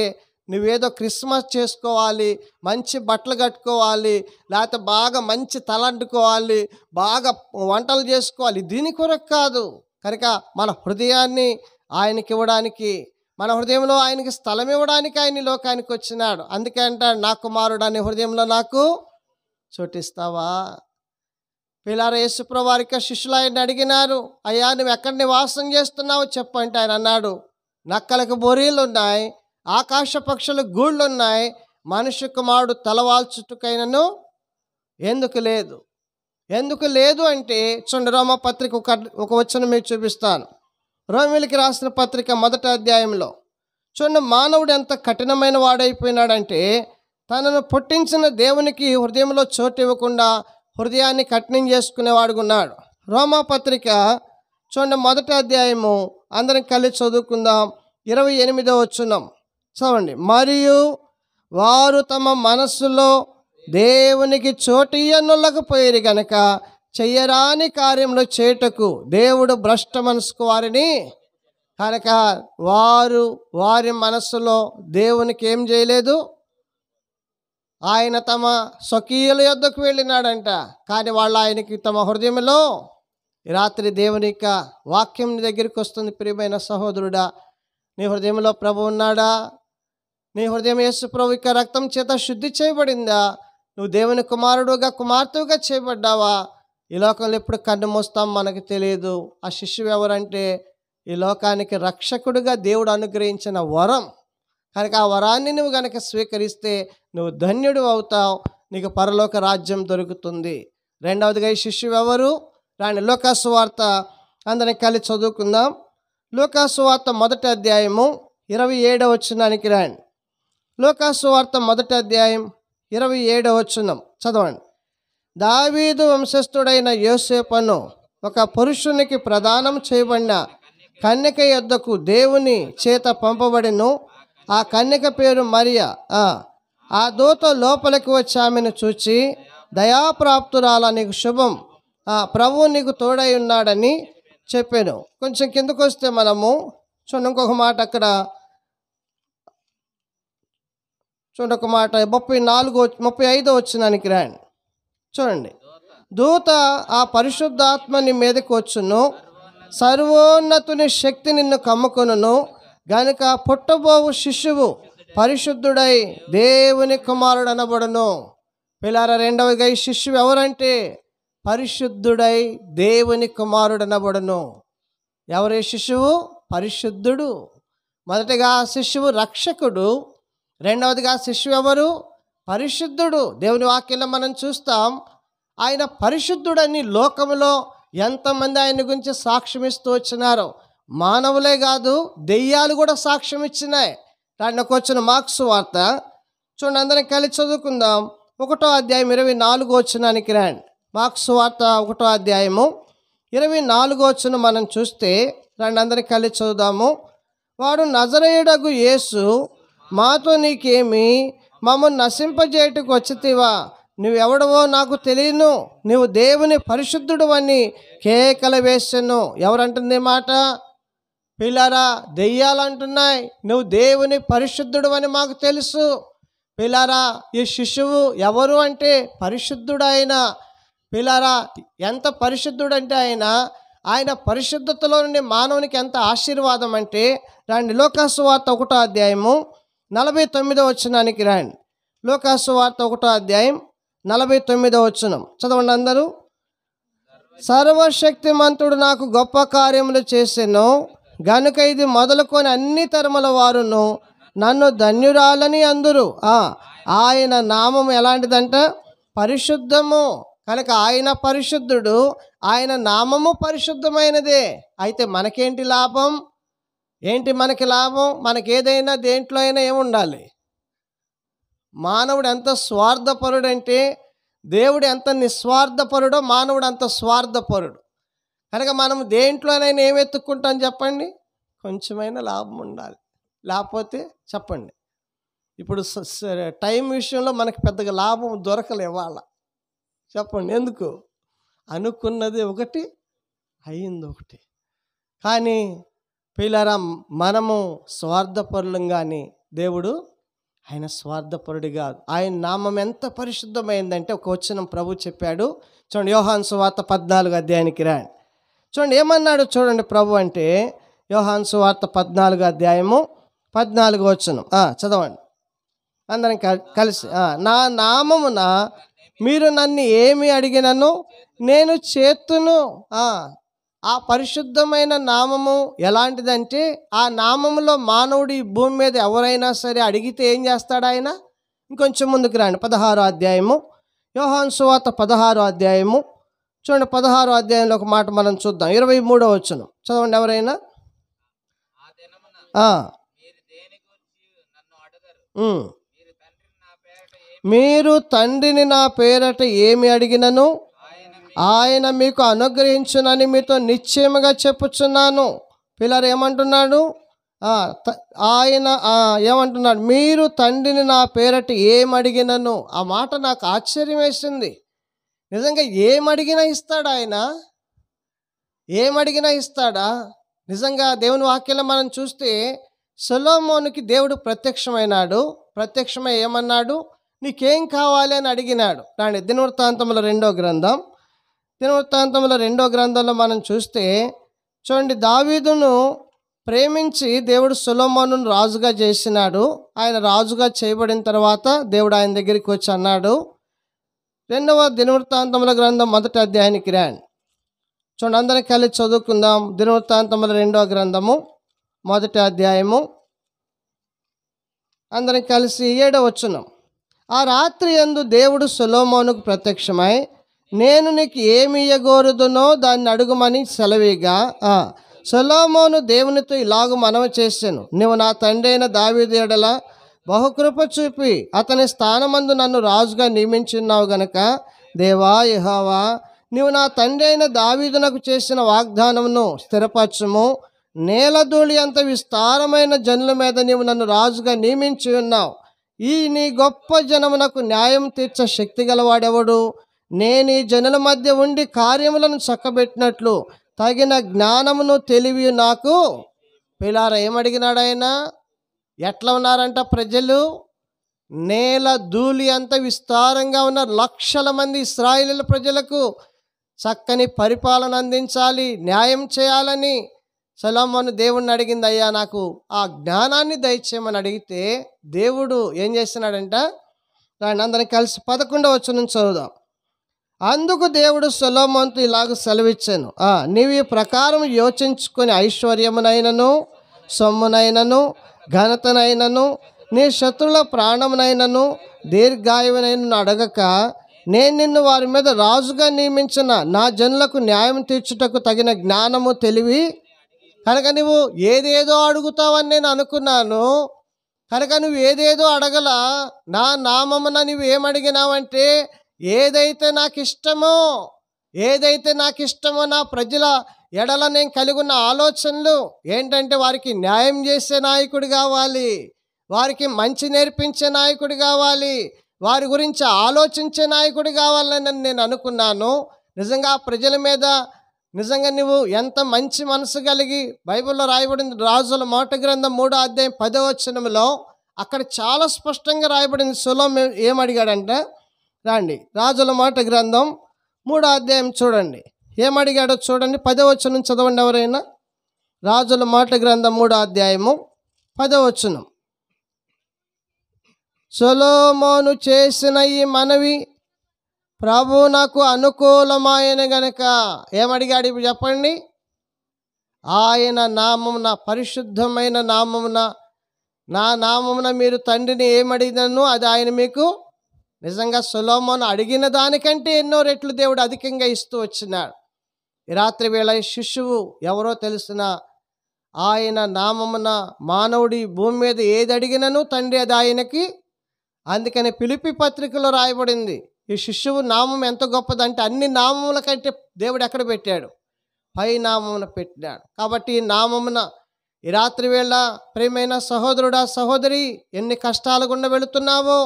నువ్వేదో క్రిస్మస్ చేసుకోవాలి, మంచి బట్టలు కట్టుకోవాలి, లేకపోతే బాగా మంచి తలంటుకోవాలి, బాగా వంటలు చేసుకోవాలి, దీని కొరకు కాదు. కనుక మన హృదయాన్ని ఆయనకి ఇవ్వడానికి, మన హృదయంలో ఆయనకి స్థలం ఇవ్వడానికి ఆయన ఈ లోకానికి వచ్చినాడు. అందుకే అంటాడు, నా కుమారుడు అనే హృదయంలో నాకు చోటిస్తావా? పిల్లారు యేసుప్రభు వారికి శిష్యులు ఆయన అడిగినారు, అయ్యా నువ్వు ఎక్కడ నివాసం చేస్తున్నావు చెప్పంటే ఆయన అన్నాడు, నక్కలకు బొరీలు ఉన్నాయి, ఆకాశ పక్షులకు గూళ్ళు ఉన్నాయి, మనుష్య కుమారుడు తలవాల్చుటకైనను ఎందుకు లేదు? ఎందుకు లేదు అంటే చూడండి, రోమా పత్రిక ఒక వచనం మీకు చూపిస్తాను. రోమిలికి రాసిన పత్రిక 1వ అధ్యాయంలో చూడండి, మానవుడు ఎంత కఠినమైన వాడైపోయినాడంటే, తనను పుట్టించిన దేవునికి హృదయంలో చోటు ఇవ్వకుండా హృదయాన్ని కఠినం చేసుకునేవాడుగా ఉన్నాడు. రోమా పత్రిక చూడండి 1వ అధ్యాయము అందరం కలిసి చదువుకుందాం. 28వ వచనం చదవండి. మరియు వారు తమ మనస్సులో దేవునికి చోటు ఇయ్యనొల్లకపోయారు గనక చెయ్యరాని కార్యములు చేయుటకు దేవుడు భ్రష్ట మనసుకు వారిని. కనుక వారి మనస్సులో దేవునికి ఏం చేయలేదు? ఆయన తమ స్వకీయుల యొద్దకు వెళ్ళినాడంట, కానీ వాళ్ళు ఆయనకి తమ హృదయంలో. రాత్రి దేవుని యొక్క వాక్యం నీ దగ్గరికి వస్తుంది. ప్రియమైన సహోదరుడా, నీ హృదయంలో ప్రభు ఉన్నాడా? నీ హృదయం యేసు ప్రభు యొక్క రక్తం చేత శుద్ధి చేయబడిందా? నువ్వు దేవుని కుమారుడుగా కుమార్తెగా చేయబడ్డావా? ఈ లోకంలో ఎప్పుడు కన్ను మూస్తాం మనకు తెలియదు. ఆ శిశువు ఎవరంటే ఈ లోకానికి రక్షకుడిగా దేవుడు అనుగ్రహించిన వరం. కనుక ఆ వరాన్ని నువ్వు కనుక స్వీకరిస్తే నువ్వు ధన్యుడు అవుతావు, నీకు పరలోక రాజ్యం దొరుకుతుంది. రెండవదిగా ఈ శిశువు ఎవరు? రాని లూకాసు వార్త అందరినీ కలిసి చదువుకుందాం. లూకాసు వార్త 1వ అధ్యాయము 27వ వచనానికి రాండి. లూకాసు వార్త 1వ అధ్యాయం 27వ వచనం చదవండి. దావీదు వంశస్థుడైన యోసేపును ఒక పురుషునికి ప్రదానం చేయబడిన కన్యక యొద్దకు దేవుని చేత పంపబడిను. ఆ కన్యక పేరు మరియా. ఆ దూత లోపలికి వచ్చి ఆమెను చూచి, దయాప్రాప్తురాల, నీకు శుభం, ప్రభువు నీకు తోడై ఉన్నాడని చెప్పాను. కొంచెం కిందకు వస్తే మనము చూడండి, ఇంకొక మాట అక్కడ చూడండి, ఒక మాట 35వ వచనానికి రాండి. చూడండి, దూత ఆ పరిశుద్ధాత్మని మీదకి వచ్చును, సర్వోన్నతుని శక్తి నిన్ను కమ్ముకొనును, గనుక పుట్టబోవు శిశువు పరిశుద్ధుడై దేవుని కుమారుడు అనబడును. పిల్లార రెండవగా ఈ శిశువు ఎవరంటే పరిశుద్ధుడై దేవుని కుమారుడు అనబడును. ఎవరి శిశువు? పరిశుద్ధుడు. మొదటిగా శిశువు రక్షకుడు, రెండవదిగా శిశువు ఎవరు? పరిశుద్ధుడు. దేవుని వాక్యంలో మనం చూస్తాం, ఆయన పరిశుద్ధుడని లోకంలో ఎంతమంది ఆయన గురించి సాక్ష్యం ఇస్తూ వచ్చినారో. మానవులే కాదు, దెయ్యాలు కూడా సాక్ష్యం ఇచ్చినాయి. దాంట్లోకి వచ్చిన మార్క్సు వార్త చూడండి, అందరం కలిసి చదువుకుందాం. 1వ అధ్యాయం 24వ వచనానికి రండి. మార్క్సు వార్త 1వ అధ్యాయము 24వ వచనం మనం చూస్తే రండి, అందరం కలిసి చదువుదాము. వాడు నజరేయుడగు యేసు, మాతో నీకేమి, మమ్మల్ని నశింపజేయటకు వచ్చితివా? నువ్వెవడవో నాకు తెలియను, నువ్వు దేవుని పరిశుద్ధుడు అని కేకలు వేసెను. ఎవరంటుంది మాట? పిల్లారా, దెయ్యాలంటున్నాయి నువ్వు దేవుని పరిశుద్ధుడు అని మాకు తెలుసు. పిల్లారా, ఈ శిశువు ఎవరు అంటే పరిశుద్ధుడు ఆయన. పిల్లారా, ఎంత పరిశుద్ధుడంటే ఆయన పరిశుద్ధతలో నుండి మానవునికి ఎంత ఆశీర్వాదం అంటే, రండి లోకాసు వార్త 1వ అధ్యాయము 49వ వచనానికి రండి. లోకాసు వార్త 1వ అధ్యాయం 49వ వచనం చదవండి అందరూ. సర్వశక్తిమంతుడు నాకు గొప్ప కార్యములు చేసెను గనుక ఇది మొదలుకొని అన్ని తరముల వారును నన్ను ధన్యురాలని అందురు. ఆయన నామము ఎలాంటిదంట? పరిశుద్ధము. కనుక ఆయన పరిశుద్ధుడు, ఆయన నామము పరిశుద్ధమైనదే. అయితే మనకేంటి లాభం? మనకి లాభం? మనకి ఏదైనా దేంట్లో అయినా ఏముండాలి? మానవుడు ఎంత స్వార్థపరుడంటే దేవుడు ఎంత నిస్వార్థపరుడో మానవుడు అంత స్వార్థపరుడు. కనుక మనం దేంట్లోనైనా ఏం ఎత్తుక్కుంటాం చెప్పండి? కొంచెమైనా లాభం ఉండాలి. లేకపోతే చెప్పండి, ఇప్పుడు టైం విషయంలో మనకి పెద్దగా లాభం దొరకలే ఇవాళ. చెప్పండి ఎందుకు? అనుకున్నది ఒకటి, అయింది ఒకటి. కానీ పిల్లరా, మనము స్వార్థపరులం, కానీ దేవుడు ఆయన స్వార్థపరుడు కాదు. ఆయన నామం ఎంత పరిశుద్ధమైందంటే ఒక వచనం ప్రభు చెప్పాడు. చూడండి, యోహాను సువార్త 14వ అధ్యాయానికి రండి. చూడండి ఏమన్నాడు చూడండి ప్రభు అంటే, యోహాను సువార్త 14వ అధ్యాయము 14వ వచనం చదవండి అందరం కలిసి. నా నామమున మీరు నన్ను ఏమి అడిగినను నేను చేతును. ఆ పరిశుద్ధమైన నామము ఎలాంటిదంటే, ఆ నామములో మానవుడు ఈ భూమి మీద ఎవరైనా సరే అడిగితే ఏం చేస్తాడు ఆయన? ఇంకొంచెం ముందుకు రండి, 16వ అధ్యాయము యోహాను సువార్త 16వ అధ్యాయము చూడండి. 16వ అధ్యాయంలో ఒక మాట మనం చూద్దాం. 23వ వచనం చదవండి ఎవరైనా. మీరు తండ్రిని నా పేరట ఏమి అడిగినను ఆయన మీకు అనుగ్రహించునని మీతో నిశ్చయముగా చెప్పుచున్నాను. పిల్లలు ఏమంటున్నాడు? ఆయన ఏమంటున్నాడు? మీరు తండ్రిని నా పేరట ఏమి అడిగినను. ఆ మాట నాకు ఆశ్చర్యం వేసింది. నిజంగా ఏమడిగినా ఇస్తాడా ఆయన? ఏమడిగినా ఇస్తాడా? నిజంగా దేవుని వాక్యంలో మనం చూస్తే సొలొమోనుకి దేవుడు ప్రత్యక్షమైనాడు. ప్రత్యక్షమై ఏమన్నాడు? నీకేం కావాలి అని అడిగినాడు. రాండి దినవృత్తాంతముల 2వ గ్రంథం. దినవృత్తాంతముల 2వ గ్రంథంలో మనం చూస్తే చూడండి, దావీదును ప్రేమించి దేవుడు సొలొమోనును రాజుగా చేసినాడు. ఆయన రాజుగా చేయబడిన తర్వాత దేవుడు ఆయన దగ్గరికి వచ్చి అన్నాడు. 2వ దినవృత్తాంతముల గ్రంథం 1వ అధ్యాయానికి రండి. చూడండి అందరం కలిసి చదువుకుందాం. దినవృత్తాంతముల 2వ గ్రంథము 1వ అధ్యాయము అందరం కలిసి 7వ వచనం. ఆ రాత్రి యందు దేవుడు సొలొమోనుకు ప్రత్యక్షమై, నేను నీకు ఏమి ఇయ్యగోరుదునో దాన్ని అడుగుమని సెలవిగా, సొలొమోను దేవునితో ఇలాగూ మనవి చేశాను, నీవు నా తండ్రి అయిన దావీదు ఎడల బహుకృప చూపి అతని స్థానమందు నన్ను రాజుగా నియమించున్నావు గనక, దేవా యెహోవా, నీవు నా తండ్రి అయిన దావీదునకు చేసిన వాగ్దానమును స్థిరపరచుము. నేలధూళి అంత విస్తారమైన జనుల మీద నీవు నన్ను రాజుగా నియమించి ఉన్నావు. ఈ నీ గొప్ప జనమునకు న్యాయం తీర్చ శక్తి గలవాడెవడు? నేను ఈ జనుల మధ్య ఉండి కార్యములను చక్కబెట్టినట్లు తగిన జ్ఞానమును తెలివి నాకు. పిల్లారా, ఏమడిగినాడు ఆయన? ఎట్లా ఉన్నారంట ప్రజలు? నేల ధూళి అంత విస్తారంగా ఉన్న లక్షల మంది ఇశ్రాయేలు ప్రజలకు చక్కని పరిపాలన అందించాలి, న్యాయం చేయాలని సొలొమోను దేవుణ్ణి అడిగింది. అయ్యా నాకు ఆ జ్ఞానాన్ని దయచేయమని అడిగితే దేవుడు ఏం చేస్తున్నాడంట? దాన్ని అందరం కలిసి 11వ వచనం చదువుదాం. అందుకు దేవుడు సొలొమోనుతో ఇలాగ సెలవిచ్చాను, నీవు ఈ ప్రకారం యోచించుకొని ఐశ్వర్యమునైనను సొమ్మునైనను ఘనతనైనను నీ శత్రుల ప్రాణమునైనను దీర్ఘాయువునైనను అడగక, నేను నిన్ను వారి మీద రాజుగా నియమించిన నా జనులకు న్యాయం తీర్చుటకు తగిన జ్ఞానము తెలివి కనుక నువ్వు ఏదేదో అడుగుతావని నేను అనుకున్నాను. కనుక నువ్వు ఏదేదో అడగల. నా నామమున నువ్వు ఏమడిగినావంటే, ఏదైతే నాకు ఇష్టమో నా ప్రజల ఎడల నేను కలిగి ఉన్న ఆలోచనలు ఏంటంటే, వారికి న్యాయం చేసే నాయకుడు కావాలి, వారికి మంచి నేర్పించే నాయకుడు కావాలి, వారి గురించి ఆలోచించే నాయకుడు కావాలని నేను అనుకున్నాను. నిజంగా ప్రజల మీద నిజంగా నువ్వు ఎంత మంచి మనసు కలిగి, బైబిల్లో రాయబడింది రాజుల మాట గ్రంథం 3వ అధ్యాయం 10వ వచనంలో అక్కడ చాలా స్పష్టంగా రాయబడింది. సొలొమోను ఏమడిగాడంటే, రండి రాజుల మాట గ్రంథం 3వ అధ్యాయం చూడండి, ఏమడిగాడో చూడండి. 10వ వచనం చదవండి ఎవరైనా. రాజుల మాట గ్రంథం 3వ అధ్యాయము 10వ వచనం. సొలొమోను చేసిన ఈ మనవి ప్రభు నాకు అనుకూలమైన గనక, ఏమడిగాడు ఇప్పుడు చెప్పండి? ఆయన నామమున, పరిశుద్ధమైన నామమున, నా నామమున మీరు తండ్రిని ఏమడిగినను అది ఆయన మీకు, నిజంగా సొలొమోను అడిగిన దానికంటే ఎన్నో రెట్లు దేవుడు అధికంగా ఇస్తూ వచ్చినాడు. ఈ రాత్రి వేళ ఈ శిశువు ఎవరో తెలిసిన, ఆయన నామమున మానవుడి భూమి మీద ఏది అడిగినను తండ్రి అది ఆయనకి. అందుకని ఫిలిప్పీ పత్రికలో రాయబడింది, ఈ శిశువు నామం ఎంత గొప్పదంటే అన్ని నామముల కంటే దేవుడు ఎక్కడ పెట్టాడు? పై నామమున పెట్టినాడు. కాబట్టి ఈ నామమున ఈ రాత్రి వేళ ప్రియమైన సహోదరుడా సహోదరి, ఎన్ని కష్టాల గుండా వెళుతున్నావో,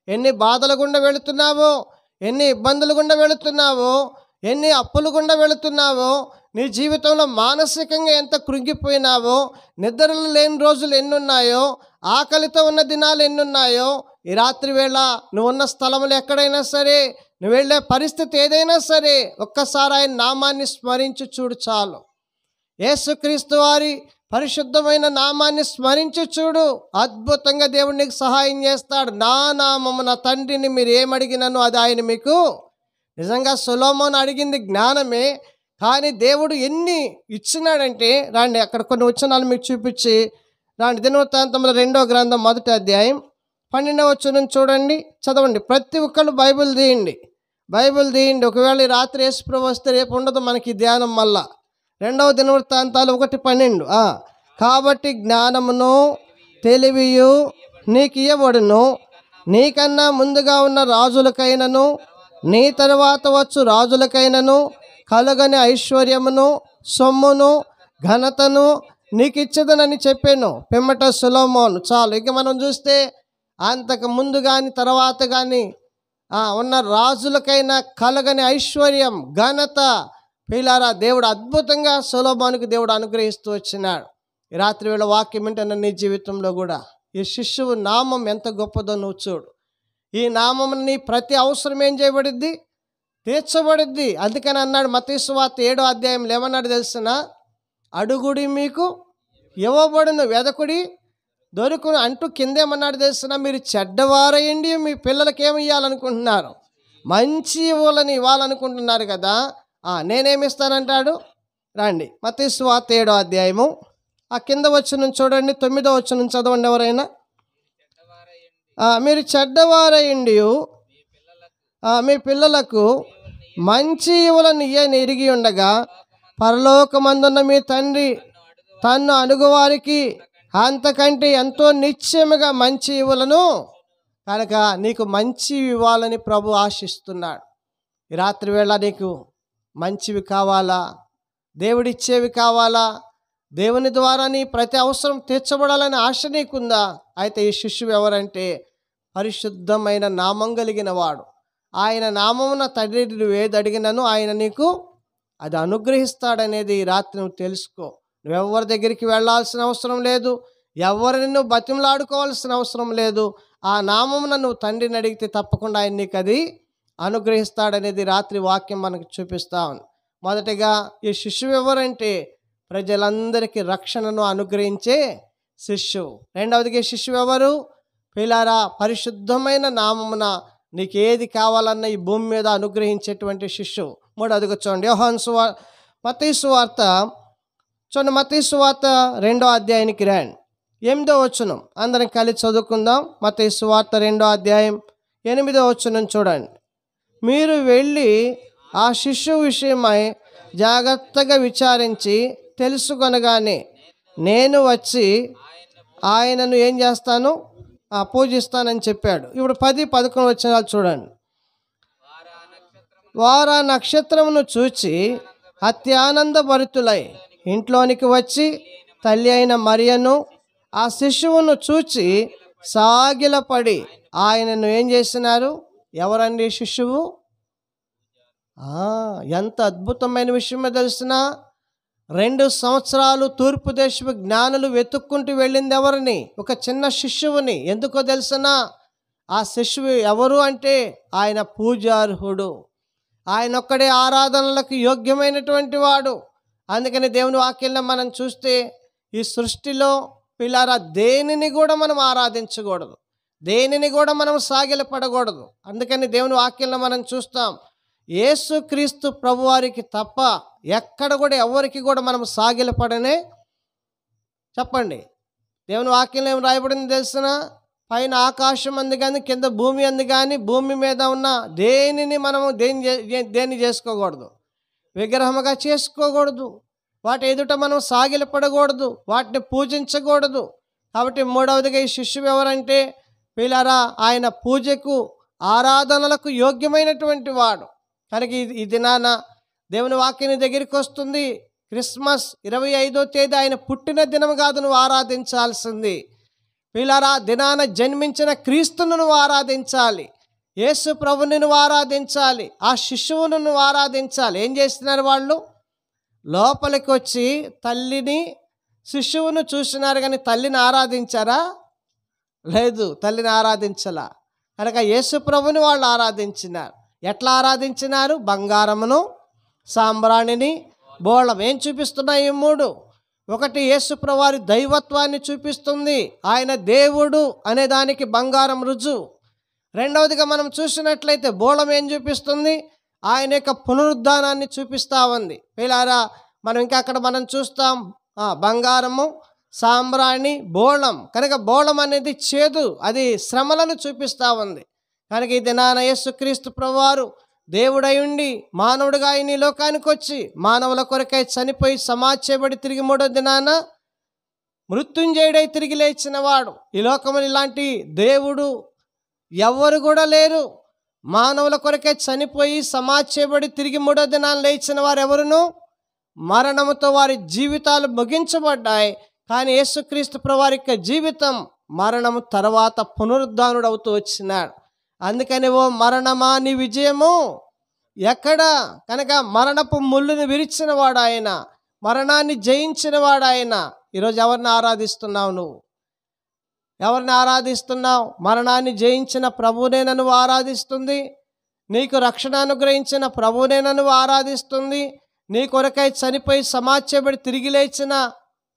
ఎన్ని బాధల గుండా వెళుతున్నావో, ఎన్ని ఇబ్బందులు గుండా వెళుతున్నావో, ఎన్ని అప్పుల గుండా వెళుతున్నావో, నీ జీవితంలో మానసికంగా ఎంత కృంగిపోయినావో, నిద్రలు లేని రోజులు ఎన్నున్నాయో, ఆకలితో ఉన్న దినాలు ఎన్నున్నాయో, ఈ రాత్రి వేళ నువ్వు ఉన్న స్థలంలో ఎక్కడైనా సరే, నువ్వు వెళ్ళే పరిస్థితి ఏదైనా సరే, ఒక్కసారి ఆయన నామాన్ని స్మరించి చూడు చాలు. యేసుక్రీస్తు వారి పరిశుద్ధమైన నామాన్ని స్మరించి చూడు, అద్భుతంగా దేవుడు నీకు సహాయం చేస్తాడు. నా నామమున తండ్రిని మీరు ఏమడిగినను అది ఆయన మీకు. నిజంగా సొలొమోను అడిగింది జ్ఞానమే, కానీ దేవుడు ఎన్ని ఇచ్చినాడంటే, రండి అక్కడ కొన్ని వచనాలు మీకు చూపించి రండి. దినవృత్తాంతముల 2వ గ్రంథం 1వ అధ్యాయం 12వ వచనం చూడండి, చదవండి. ప్రతి ఒక్కళ్ళు బైబిల్ తీయండి. ఒకవేళ ఈ రాత్రి యేసుప్రభు వస్తే రేపు ఉండదు మనకి ధ్యానం. మళ్ళా 2వ దినవృత్తాంతాలు 1:12. కాబట్టి జ్ఞానమును తెలివియు నీకు ఇయ్యబడును, నీకన్నా ముందుగా ఉన్న రాజులకైనను నీ తరువాత వచ్చు రాజులకైనను కలుగని ఐశ్వర్యమును సొమ్మును ఘనతను నీకు ఇచ్చదనని చెప్పాను పిమ్మట సొలొమోను. చాలు. ఇక మనం చూస్తే అంతకు ముందు కానీ తర్వాత కానీ ఉన్న రాజులకైనా కలగని ఐశ్వర్యం, ఘనత, పిల్లారా దేవుడు అద్భుతంగా సొలొమోనుకు దేవుడు అనుగ్రహిస్తూ వచ్చినాడు. ఈ రాత్రి వేళ వాక్యం వింటున్న నీ జీవితంలో కూడా ఈ శిశువు నామం ఎంత గొప్పదో నువ్వు చూడు. ఈ నామం నీ ప్రతి అవసరం ఏం చేయబడిద్ది? తీర్చబడిద్ది. అందుకని అన్నాడు మత్తయి సువార్త 7వ అధ్యాయంలో ఏమన్నాడు తెలిసిన? అడుగుడి మీకు ఇవ్వబడును, వెదకుడి దొరుకును అంటూ కిందేమన్నాడు తెలిసిన? మీరు చెడ్డవారయ్యండి మీ పిల్లలకి ఏమి ఇవ్వాలనుకుంటున్నారు? మంచి ఇవ్వాలనుకుంటున్నారు కదా. నేనేమి ఇస్తానంటాడు? రండి మత్తయి సువార్త 7వ అధ్యాయము కింద వచనం చూడండి, 9వ వచనం చదవండి ఎవరైనా. మీరు చెడ్డవారయ్యండి మీ పిల్లలకు మంచి ఇవులను ఎరిగి ఉండగా పరలోకమందున్న మీ తండ్రి తన్ను అడుగువారికి అంతకంటే ఎంతో నిశ్చయముగా మంచి ఇవులను కనుక నీకు మంచి ఇవ్వాలని ప్రభు ఆశిస్తున్నాడు. ఈ రాత్రి వేళ నీకు మంచివి కావాలా? దేవుడిచ్చేవి కావాలా? దేవుని ద్వారా నీ ప్రతి అవసరం తీర్చబడాలని ఆశ నీకుందా? అయితే ఈ శిశువు ఎవరంటే పరిశుద్ధమైన నామం కలిగిన వాడు. ఆయన నామమున తండ్రి నువ్వు ఏది అడిగినను ఆయన నీకు అది అనుగ్రహిస్తాడనేది ఈ రాత్రి నువ్వు తెలుసుకో. నువ్వెవరి దగ్గరికి వెళ్ళాల్సిన అవసరం లేదు, ఎవరిని నువ్వు బతిమలాడుకోవాల్సిన అవసరం లేదు. ఆ నామమున నువ్వు తండ్రిని అడిగితే తప్పకుండా ఆయన నీకు అది అనుగ్రహిస్తాడనేది రాత్రి వాక్యం మనకు చూపిస్తా ఉంది. మొదటిగా ఈ శిశువు ఎవరంటే ప్రజలందరికీ రక్షణను అనుగ్రహించే శిశువు. రెండవదిగా శిశువు ఎవరు? పిల్లారా పరిశుద్ధమైన నామమున నీకు ఏది కావాలన్న ఈ భూమి మీద అనుగ్రహించేటువంటి శిశువు. మూడవదిగా చూడండి మత్తయి సువార్త చూడండి. మత్తయి సువార్త 2వ అధ్యాయానికి రండి, 8వ వచనం అందరం కలిసి చదువుకుందాం. మత్తయి సువార్త 2వ అధ్యాయం 8వ వచనం చూడండి. మీరు వెళ్ళి ఆ శిశువు విషయమై జాగ్రత్తగా విచారించి తెలుసుకొనగానే నేను వచ్చి ఆయనను ఏం చేస్తాను? పూజిస్తానని చెప్పాడు. ఇప్పుడు 10, 11 వచనాలు చూడండి. వారు ఆ నక్షత్రమును చూచి అత్యానందభరితులై ఇంట్లోనికి వచ్చి తల్లి అయిన మరియను ఆ శిశువును చూచి సాగిలపడి ఆయనను ఏం చేసినారు? ఎవరండి శిశువు? ఎంత అద్భుతమైన విషయమో తెలిసిన 2 సంవత్సరాలు తూర్పు దేశపు జ్ఞానులు వెతుక్కుంటూ వెళ్ళింది ఎవరిని? ఒక చిన్న శిశువుని. ఎందుకో తెలిసిన? ఆ శిశువు ఎవరు అంటే ఆయన పూజార్హుడు. ఆయన ఒక్కడే ఆరాధనలకు యోగ్యమైనటువంటి వాడు. అందుకని దేవుని వాక్యంలో మనం చూస్తే ఈ సృష్టిలో పిల్లారా దేనిని కూడా మనం ఆరాధించకూడదు, దేనిని కూడా మనం సాగిలపడకూడదు. అందుకని దేవుని వాక్యంలో మనం చూస్తాం, యేసుక్రీస్తు ప్రభువారికి తప్ప ఎక్కడ కూడా ఎవరికి కూడా మనం సాగిలపడనే చెప్పండి. దేవుని వాక్యంలో ఏం రాయబడింది తెలిసిన? పైన ఆకాశం అందు కానీ కింద భూమి అందు కానీ భూమి మీద ఉన్న దేనిని మనము దేన్ని చేసుకోకూడదు, విగ్రహముగా చేసుకోకూడదు, వాటి ఎదుట మనం సాగిలపడకూడదు, వాటిని పూజించకూడదు. కాబట్టి మూడవదిగా ఈ శిష్యువు ఎవరంటే పిల్లారా ఆయన పూజకు ఆరాధనలకు యోగ్యమైనటువంటి వాడు. కనుక ఈ దినాన దేవుని వాక్యాన్ని దగ్గరికి వస్తుంది. క్రిస్మస్ 25వ తేదీ ఆయన పుట్టిన దినం కాదు నువ్వు ఆరాధించాల్సింది. పిల్లారా దినాన జన్మించిన క్రీస్తును నువ్వు ఆరాధించాలి, యేసు ప్రభుని నువ్వు ఆరాధించాలి, ఆ శిశువును నువ్వు ఆరాధించాలి. ఏం చేస్తున్నారు వాళ్ళు? లోపలికి వచ్చి తల్లిని శిశువును చూసినారు కానీ తల్లిని ఆరాధించారా? లేదు, తల్లిని ఆరాధించలా. కనుక యేసు ప్రభుని వాళ్ళు ఆరాధించినారు. ఎట్లా ఆరాధించినారు? బంగారమును, సాంబ్రాణిని, బోళం. ఏం చూపిస్తున్నాయి ఈ 3? ఒకటి యేసు ప్రభువారి దైవత్వాన్ని చూపిస్తుంది, ఆయన దేవుడు అనే దానికి బంగారం రుజువు. రెండవదిగా మనం చూసినట్లయితే బోళం ఏం చూపిస్తుంది? ఆయన యొక్క పునరుద్ధానాన్ని చూపిస్తూ ఉంది. పిల్లారా మనం ఇంకా అక్కడ మనం చూస్తాం బంగారము, సాంబ్రాణి, బోళం. కనుక బోళం అనేది చేదు, అది శ్రమలను చూపిస్తూ ఉంది. కనుక ఈ దినాన యేసుక్రీస్తు ప్రభువారు దేవుడై ఉండి మానవుడిగా ఆయన ఈ లోకానికి వచ్చి మానవుల కొరకై చనిపోయి సమాధి చేయబడి తిరిగి 3వ దినాన మృత్యుంజయుడై తిరిగి లేచిన వాడు. ఈ లోకంలో ఇలాంటి దేవుడు ఎవరు కూడా లేరు. మానవుల కొరకై చనిపోయి సమాధి చేయబడి తిరిగి 3వ దినాన లేచిన వారు ఎవరును? మరణముతో వారి జీవితాలు ముగించబడ్డాయి. కానీ యేసుక్రీస్తు ప్రభువారి యొక్క జీవితం మరణము తర్వాత పునరుద్ధానుడు అవుతూ వచ్చినాడు. అందుకని ఓ మరణమా నీ విజయము ఎక్కడ? కనుక మరణపు ముళ్ళును విరిచిన వాడు ఆయన, మరణాన్ని జయించిన వాడు ఆయన. ఈరోజు ఎవరిని ఆరాధిస్తున్నావు? నువ్వు ఎవరిని ఆరాధిస్తున్నావు? మరణాన్ని జయించిన ప్రభువునేనా నువ్వు ఆరాధిస్తుంది? నీకు రక్షణ అనుగ్రహించిన ప్రభువునేనా నువ్వు ఆరాధిస్తుంది? నీ కొరకై చనిపోయి సమాధి చేయబడి తిరిగి లేచిన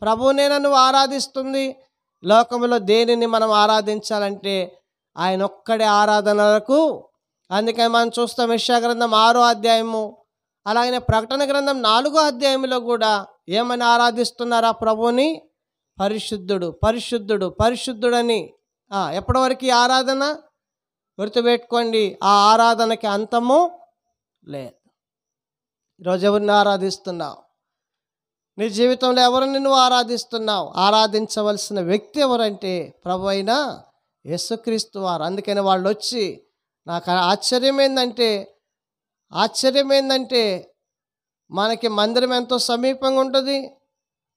ప్రభువునేనా నువ్వు ఆరాధిస్తుంది? లోకంలో దేనిని మనం ఆరాధించాలంటే ఆయన ఒక్కడే ఆరాధనలకు. అందుకని మనం చూస్తాం యెషయా గ్రంథం 6వ అధ్యాయము, అలాగనే ప్రకటన గ్రంథం 4వ అధ్యాయంలో కూడా ఏమని ఆరాధిస్తున్నారా ప్రభువుని? పరిశుద్ధుడు, పరిశుద్ధుడు, పరిశుద్ధుడని. ఎప్పటి వరకు ఈ ఆరాధన? గుర్తుపెట్టుకోండి, ఆ ఆరాధనకి అంతము లేదు. ఈరోజు ఎవరిని ఆరాధిస్తున్నావు? నీ జీవితంలో ఎవరిని నువ్వు ఆరాధిస్తున్నావు? ఆరాధించవలసిన వ్యక్తి ఎవరంటే ప్రభు అయిన యేసుక్రీస్తు వారు. అందుకని వాళ్ళు వచ్చి నాకు ఆశ్చర్యం ఏంటంటే మనకి మందిరం ఎంతో సమీపంగా ఉంటుంది,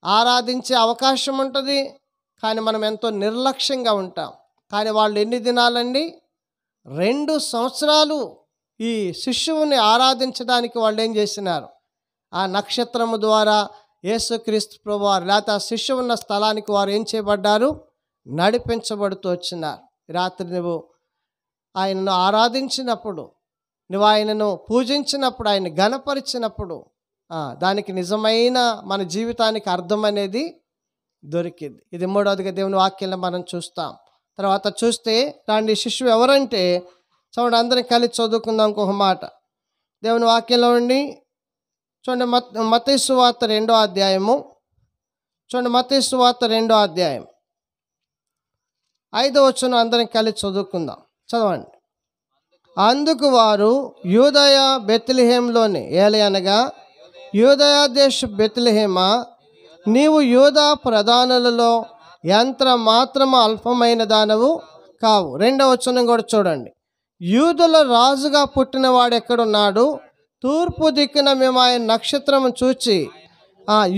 ఆరాధించే అవకాశం ఉంటుంది, కానీ మనం ఎంతో నిర్లక్ష్యంగా ఉంటాం. కానీ వాళ్ళు ఎన్ని దినాలండి? 2 సంవత్సరాలు ఈ శిశువుని ఆరాధించడానికి వాళ్ళు ఏం చేసినారు? ఆ నక్షత్రము ద్వారా యేసుక్రీస్తు ప్రభువారు లేకపోతే ఆ శిశువు ఉన్న స్థలానికి వారు ఏం చేయబడ్డారు? నడిపించబడుతూ వచ్చినారు. రాత్రి నువ్వు ఆయనను ఆరాధించినప్పుడు, నువ్వు ఆయనను పూజించినప్పుడు, ఆయన ఘనపరిచినప్పుడు దానికి నిజమైన మన జీవితానికి అర్థం అనేది దొరికింది. ఇది 3వదిగా దేవుని వాక్యంలో మనం చూస్తాం. తర్వాత చూస్తే రాండి శిశువు ఎవరంటే చూడండి, అందరం కలిసి చదువుకుందాం ఇంకొక మాట దేవుని వాక్యంలో ఉండి. చూడండి మత్తయి సువార్త 2వ అధ్యాయము. చూడండి మత్తయి సువార్త 2వ అధ్యాయం 5వ వచనం అందరం కలిసి చదువుకుందాం. చదవండి. అందుకు వారు యూదయ బెత్లెహేంలోని ఏలయనగా యూదయ దేశ బెత్లెహేమా, నీవు యూదా ప్రధానులలో యంత్ర మాత్రము అల్పమైన దానవు కావు. 2వ వచనం కూడా చూడండి. యూదుల రాజుగా పుట్టినవాడు ఎక్కడున్నాడు? తూర్పు దిక్కున మేము ఆయన నక్షత్రము చూచి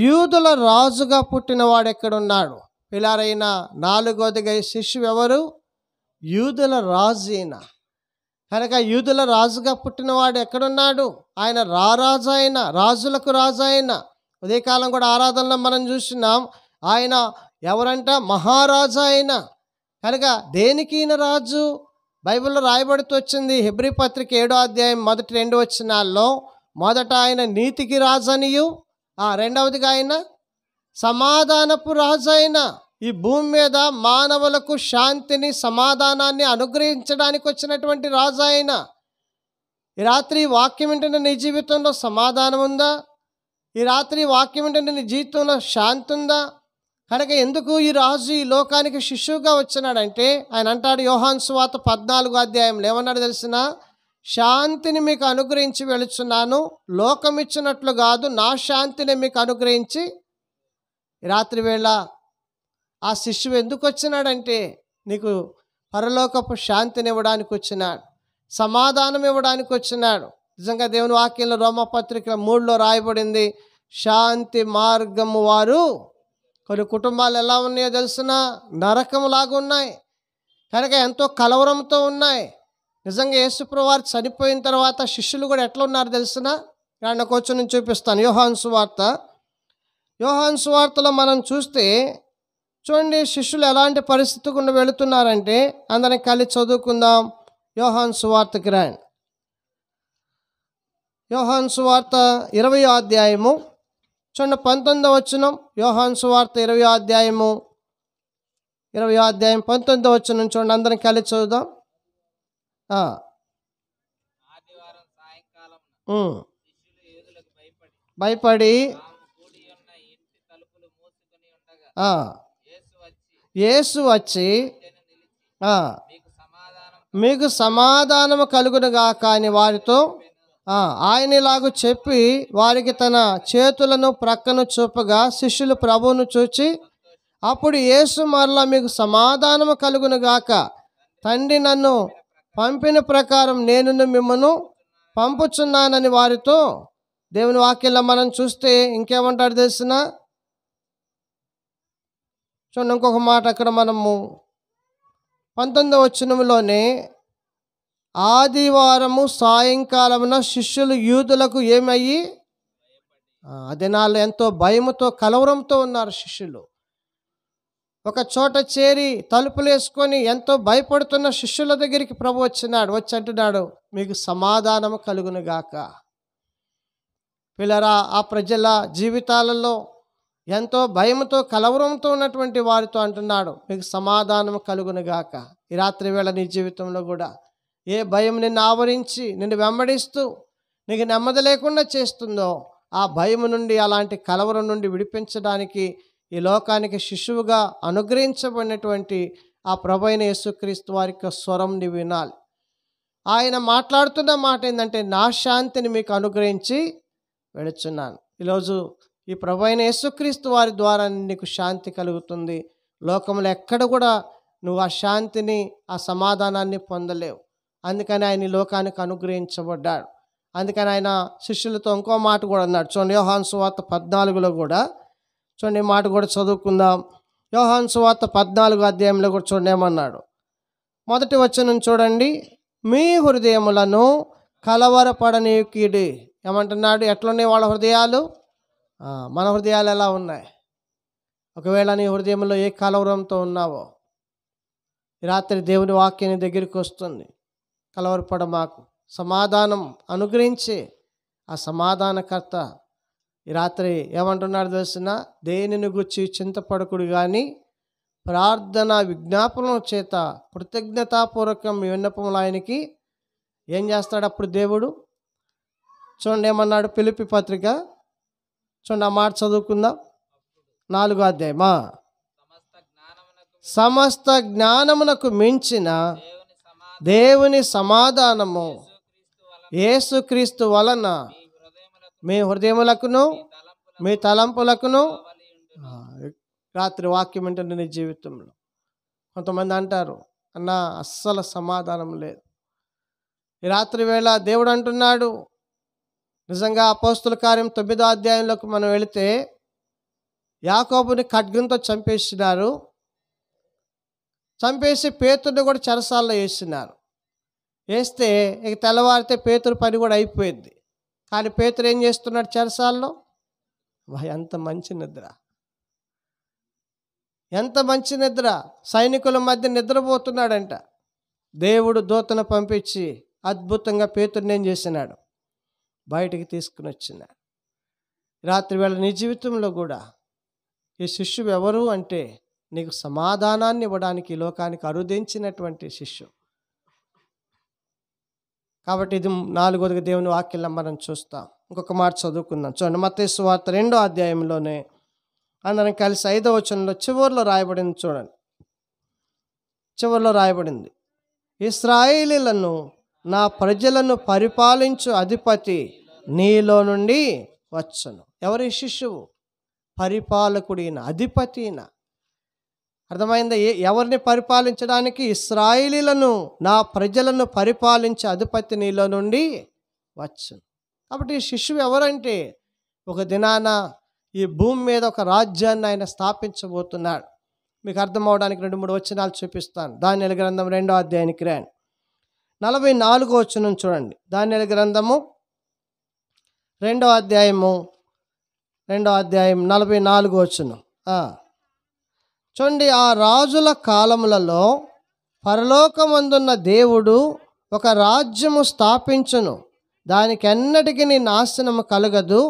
యూదుల రాజుగా పుట్టినవాడు ఎక్కడున్నాడు? పిల్లారైన 4వదిగా శిశువు ఎవరు? యూదుల రాజు ఈయన. కనుక యూదుల రాజుగా పుట్టినవాడు ఎక్కడున్నాడు? ఆయన రారాజు, ఆయన రాజులకు రాజు. ఆయన ఉదయకాలం కూడా ఆరాధనలో మనం చూస్తున్నాం. ఆయన ఎవరంట? మహారాజు ఆయన. కనుక దేనికి ఈయన రాజు? బైబిల్లో రాయబడుతూ వచ్చింది, హెబ్రీ పత్రిక 7వ అధ్యాయం మొదటి 2 వచనాల్లో, మొదట ఆయన నీతికి రాజనియు, రెండవదిగా ఆయన సమాధానపు రాజు. ఆయన ఈ భూమి మీద మానవులకు శాంతిని, సమాధానాన్ని అనుగ్రహించడానికి వచ్చినటువంటి రాజు ఆయన. ఈ రాత్రి వాక్యం వింటున్న నీ జీవితంలో సమాధానం ఉందా? ఈ రాత్రి వాక్యం వింటున్న నీ జీవితంలో శాంతి ఉందా? కనుక ఎందుకు ఈ రాజు ఈ లోకానికి శిశువుగా వచ్చినాడంటే, ఆయన అంటాడు యోహాను సువార్త 14వ అధ్యాయంలో ఏమన్నాడు తెలిసిన? శాంతిని మీకు అనుగ్రహించి వెళుచున్నాను, లోకం ఇచ్చినట్లు కాదు, నా శాంతిని మీకు అనుగ్రహించి. ఈ రాత్రి వేళ ఆ శిశువు ఎందుకు వచ్చినాడంటే, నీకు పరలోకపు శాంతిని ఇవ్వడానికి వచ్చినాడు, సమాధానం ఇవ్వడానికి వచ్చినాడు. నిజంగా దేవుని వాక్యంలో రోమపత్రిక 3లో రాయబడింది, శాంతి మార్గము వారు. కొన్ని కుటుంబాలు ఎలా ఉన్నాయో తెలుసిన? నరకంలాగా ఉన్నాయి. కనుక ఎంతో కలవరంతో ఉన్నాయి. నిజంగా యేసుప్రభువు వారు చనిపోయిన తర్వాత శిష్యులు కూడా ఎట్లా ఉన్నారు తెలిసిన? నేను కొంచెం నేను చూపిస్తాను. యోహాను సువార్తలో మనం చూస్తే చూడండి, శిష్యులు ఎలాంటి పరిస్థితి గుండా వెళుతున్నారంటే, అందరం కలిసి చదువుకుందాం. యోహాను సువార్తకి రాయండి. యోహాను సువార్త 20వ అధ్యాయము చూడండి 19వ వచనం. యోహాను సువార్త 20వ అధ్యాయం 19వ వచనం చూడండి, అందరం కలిసి చదువుదాం. భయపడి యేసు వచ్చి మీకు సమాధానము కలుగునుగాక అని వారితో ఆయన ఇలాగూ చెప్పి వారికి తన చేతులను ప్రక్కను చూపగా శిష్యులు ప్రభువును చూచి, అప్పుడు యేసు మరలా మీకు సమాధానము కలుగునుగాక, తండ్రి నన్ను పంపిన ప్రకారం నేను మిమ్మను పంపుచున్నానని వారితో. దేవుని వాక్యంలో మనం చూస్తే ఇంకేమంటాడు తెలిసిన? చూడండి ఇంకొక మాట అక్కడ మనము 19వ వచనంలోనే, ఆదివారము సాయంకాలమున శిష్యులు యూదులకు ఏమయ్యి, దినాల్లో ఎంతో భయముతో కలవరంతో ఉన్నారు శిష్యులు. ఒక చోట చేరి తలుపులు వేసుకొని ఎంతో భయపడుతున్న శిష్యుల దగ్గరికి ప్రభు వచ్చినాడు. వచ్చి అంటున్నాడు, మీకు సమాధానము కలుగునుగాక. పిల్లరా, ఆ ప్రజల జీవితాలలో ఎంతో భయంతో కలవరంతో ఉన్నటువంటి వారితో అంటున్నాడు, మీకు సమాధానం కలుగునుగాక. ఈ రాత్రి వేళ నీ జీవితంలో కూడా ఏ భయం నిన్ను ఆవరించి నిన్ను వెంబడిస్తూ నీకు నెమ్మది లేకుండా చేస్తుందో, ఆ భయం నుండి, అలాంటి కలవరం నుండి విడిపించడానికి ఈ లోకానికి శిశువుగా అనుగ్రహించబడినటువంటి ఆ ప్రభువైన యేసుక్రీస్తు వారి యొక్క స్వరం నీవు వినాలి. ఆయన మాట్లాడుతున్న మాట ఏంటంటే, నా శాంతిని మీకు అనుగ్రహించి వెళుచున్నాను. ఈరోజు ఈ ప్రభువైన యేసుక్రీస్తు వారి ద్వారా నీకు శాంతి కలుగుతుంది. లోకంలో ఎక్కడ కూడా నువ్వు ఆ శాంతిని, ఆ సమాధానాన్ని పొందలేవు. అందుకని ఆయన ఈ లోకానికి అనుగ్రహించబడ్డాడు. అందుకని ఆయన శిష్యులతో ఇంకో మాట కూడా అన్నాడు. చూడండి యోహాను సువార్త 14లో కూడా చూడండి, ఈ మాట కూడా చదువుకుందాం. యోహాను సువార్త 14వ అధ్యాయంలో కూడా చూడండి ఏమన్నాడు. మొదటి వచనం చూడండి, మీ హృదయములను కలవరపడనీయుడి. ఏమంటున్నాడు? ఎట్లున్నాయి వాళ్ళ హృదయాలు? మన హృదయాలు ఎలా ఉన్నాయి? ఒకవేళ నీ హృదయంలో ఏ కలవరంతో ఉన్నావో, ఈ రాత్రి దేవుని వాక్యాన్ని దగ్గరికి వస్తుంది. కలవరపడ మాకు, సమాధానం అనుగ్రహించి ఆ సమాధానకర్త ఈ రాత్రి ఏమంటున్నాడు తెలిసిన? దేనిని గురించి చింతపడకుడు కానీ ప్రార్థన విజ్ఞాపనం చేత కృతజ్ఞతాపూర్వకం విన్నపములు ఆయనకి ఏం చేస్తాడు అప్పుడు దేవుడు? చూడండి ఏమన్నాడు ఫిలిప్పీ పత్రిక, చూడండి ఆ మాట చదువుకుందాం. 4వ అధ్యాయమా, సమస్త జ్ఞానమునకు మించిన దేవుని సమాధానము యేసుక్రీస్తు వలన మీ హృదయములకును మీ తలంపులకును. రాత్రి వాక్యం ఏంటంటే నీ జీవితంలో కొంతమంది అంటారు, అన్న అస్సలు సమాధానం లేదు. ఈ రాత్రి వేళ దేవుడు అంటున్నాడు, నిజంగా అపోస్తుల కార్యం 9వ అధ్యాయంలోకి మనం వెళితే యాకోబుని ఖడ్గంతో చంపేసినారు. చంపేసి పేతురుని కూడా చెరసాల్లో వేసినారు. వేస్తే ఇక తెల్లవారితే పేతురు పని కూడా అయిపోయింది. కానీ పేతురు ఏం చేస్తున్నాడు చెరసాల్లో? ఎంత మంచి నిద్ర, ఎంత మంచి నిద్ర! సైనికుల మధ్య నిద్రపోతున్నాడంట. దేవుడు దూతను పంపించి అద్భుతంగా పేతురుని ఏం చేసినాడు? బయటికి తీసుకుని వచ్చినాడు. రాత్రి వేళ నీ జీవితంలో కూడా ఈ శిష్యువు ఎవరు అంటే, నీకు సమాధానాన్ని ఇవ్వడానికి ఈ లోకానికి అరుదించినటువంటి శిష్యు. కాబట్టి ఇది 4వదిగా దేవుని వాక్యం మనం చూస్తాం. ఇంకొక మాట చదువుకుందాం. చూడండి, మత్తయి సువార్త 2వ అధ్యాయంలోనే అందరం కలిసి 5వ వచనంలో చివరిలో రాయబడింది. చూడండి, చివరిలో రాయబడింది, ఇశ్రాయేలీయులను నా ప్రజలను పరిపాలించు అధిపతి నీలో నుండి వచ్చును. ఎవరి శిష్యువు? పరిపాలకుడిన, అధిపతిన. అర్థమైందా? ఎవరిని పరిపాలించడానికి? ఇశ్రాయేలీయులను నా ప్రజలను పరిపాలించే అధిపతి నీలో నుండి వచ్చును. కాబట్టి ఈ శిష్యువు ఎవరంటే, ఒక దినాన ఈ భూమి మీద ఒక రాజ్యాన్ని ఆయన స్థాపించబోతున్నాడు. మీకు అర్థం అవడానికి 2-3 వచనాలు చూపిస్తాను. దానియేలు గ్రంథం 2వ అధ్యాయానికి రండి. 44వ వచనం చూడండి. దానియేలు గ్రంథము 2వ అధ్యాయం 44వ వచనం. చూడండి, ఆ రాజుల కాలములలో పరలోకమందున్న దేవుడు ఒక రాజ్యము స్థాపించును, దానికి ఎన్నటికి నాశనము కలగదు.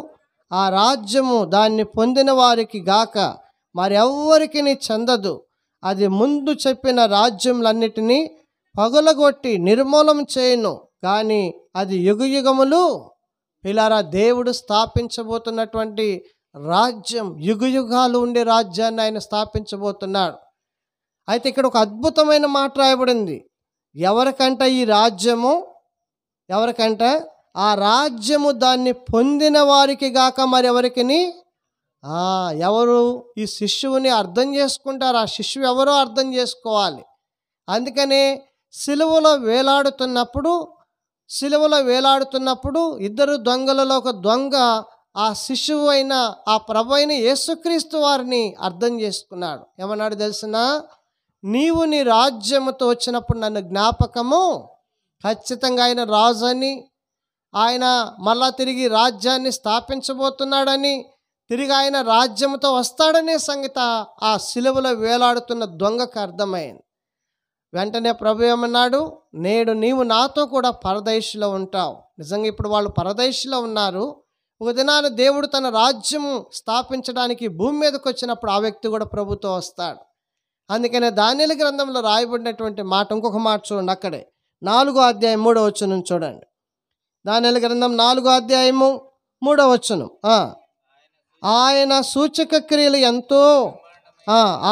ఆ రాజ్యము దాన్ని పొందిన వారికి గాక మరెవ్వరికి చెందదు. అది ముందు చెప్పిన రాజ్యములన్నిటినీ పగులగొట్టి నిర్మూలం చేయను, కానీ అది యుగయుగములు. పిల్లారా, దేవుడు స్థాపించబోతున్నటువంటి రాజ్యం యుగయుగాలు ఉండే రాజ్యాన్ని ఆయన స్థాపించబోతున్నాడు. అయితే ఇక్కడ ఒక అద్భుతమైన మాట రాయబడింది. ఎవరికంట ఈ రాజ్యము? ఎవరికంట? ఆ రాజ్యము దాన్ని పొందిన వారికి గాక మరెవరికి. ఎవరు ఈ శిష్యువుని అర్థం చేసుకుంటారు? ఆ శిష్యువు ఎవరో అర్థం చేసుకోవాలి. అందుకనే సిలువలో వేలాడుతున్నప్పుడు ఇద్దరు దొంగలలో ఒక దొంగ ఆ శిశువు అయిన ఆ ప్రభు అయిన యేసుక్రీస్తు వారిని అర్థం చేసుకున్నాడు. ఏమన్నాడు తెలిసిన? నీవు నీ రాజ్యముతో వచ్చినప్పుడు నన్ను జ్ఞాపకము. ఖచ్చితంగా ఆయన రాజు అని, ఆయన మళ్ళా తిరిగి రాజ్యాన్ని స్థాపించబోతున్నాడని, తిరిగి ఆయన రాజ్యంతో వస్తాడనే సంగతి ఆ సిలువలో వేలాడుతున్న దొంగకు అర్థమైంది. వెంటనే ప్రభు ఏమన్నాడు? నేడు నీవు నాతో కూడా పరదేశంలో ఉంటావు. నిజంగా ఇప్పుడు వాళ్ళు పరదేశంలో ఉన్నారు. ఒక దినాన దేవుడు తన రాజ్యము స్థాపించడానికి భూమి మీదకి వచ్చినప్పుడు ఆ వ్యక్తి కూడా ప్రభుతో వస్తాడు. అందుకనే దానియేలు గ్రంథంలో రాయబడినటువంటి మాట, ఇంకొక మాట చూడండి, అక్కడే 4వ అధ్యాయం 3వ వచనం చూడండి. దానియేలు గ్రంథం 4వ అధ్యాయము 3వ వచనం. ఆయన సూచక క్రియలు ఎంతో,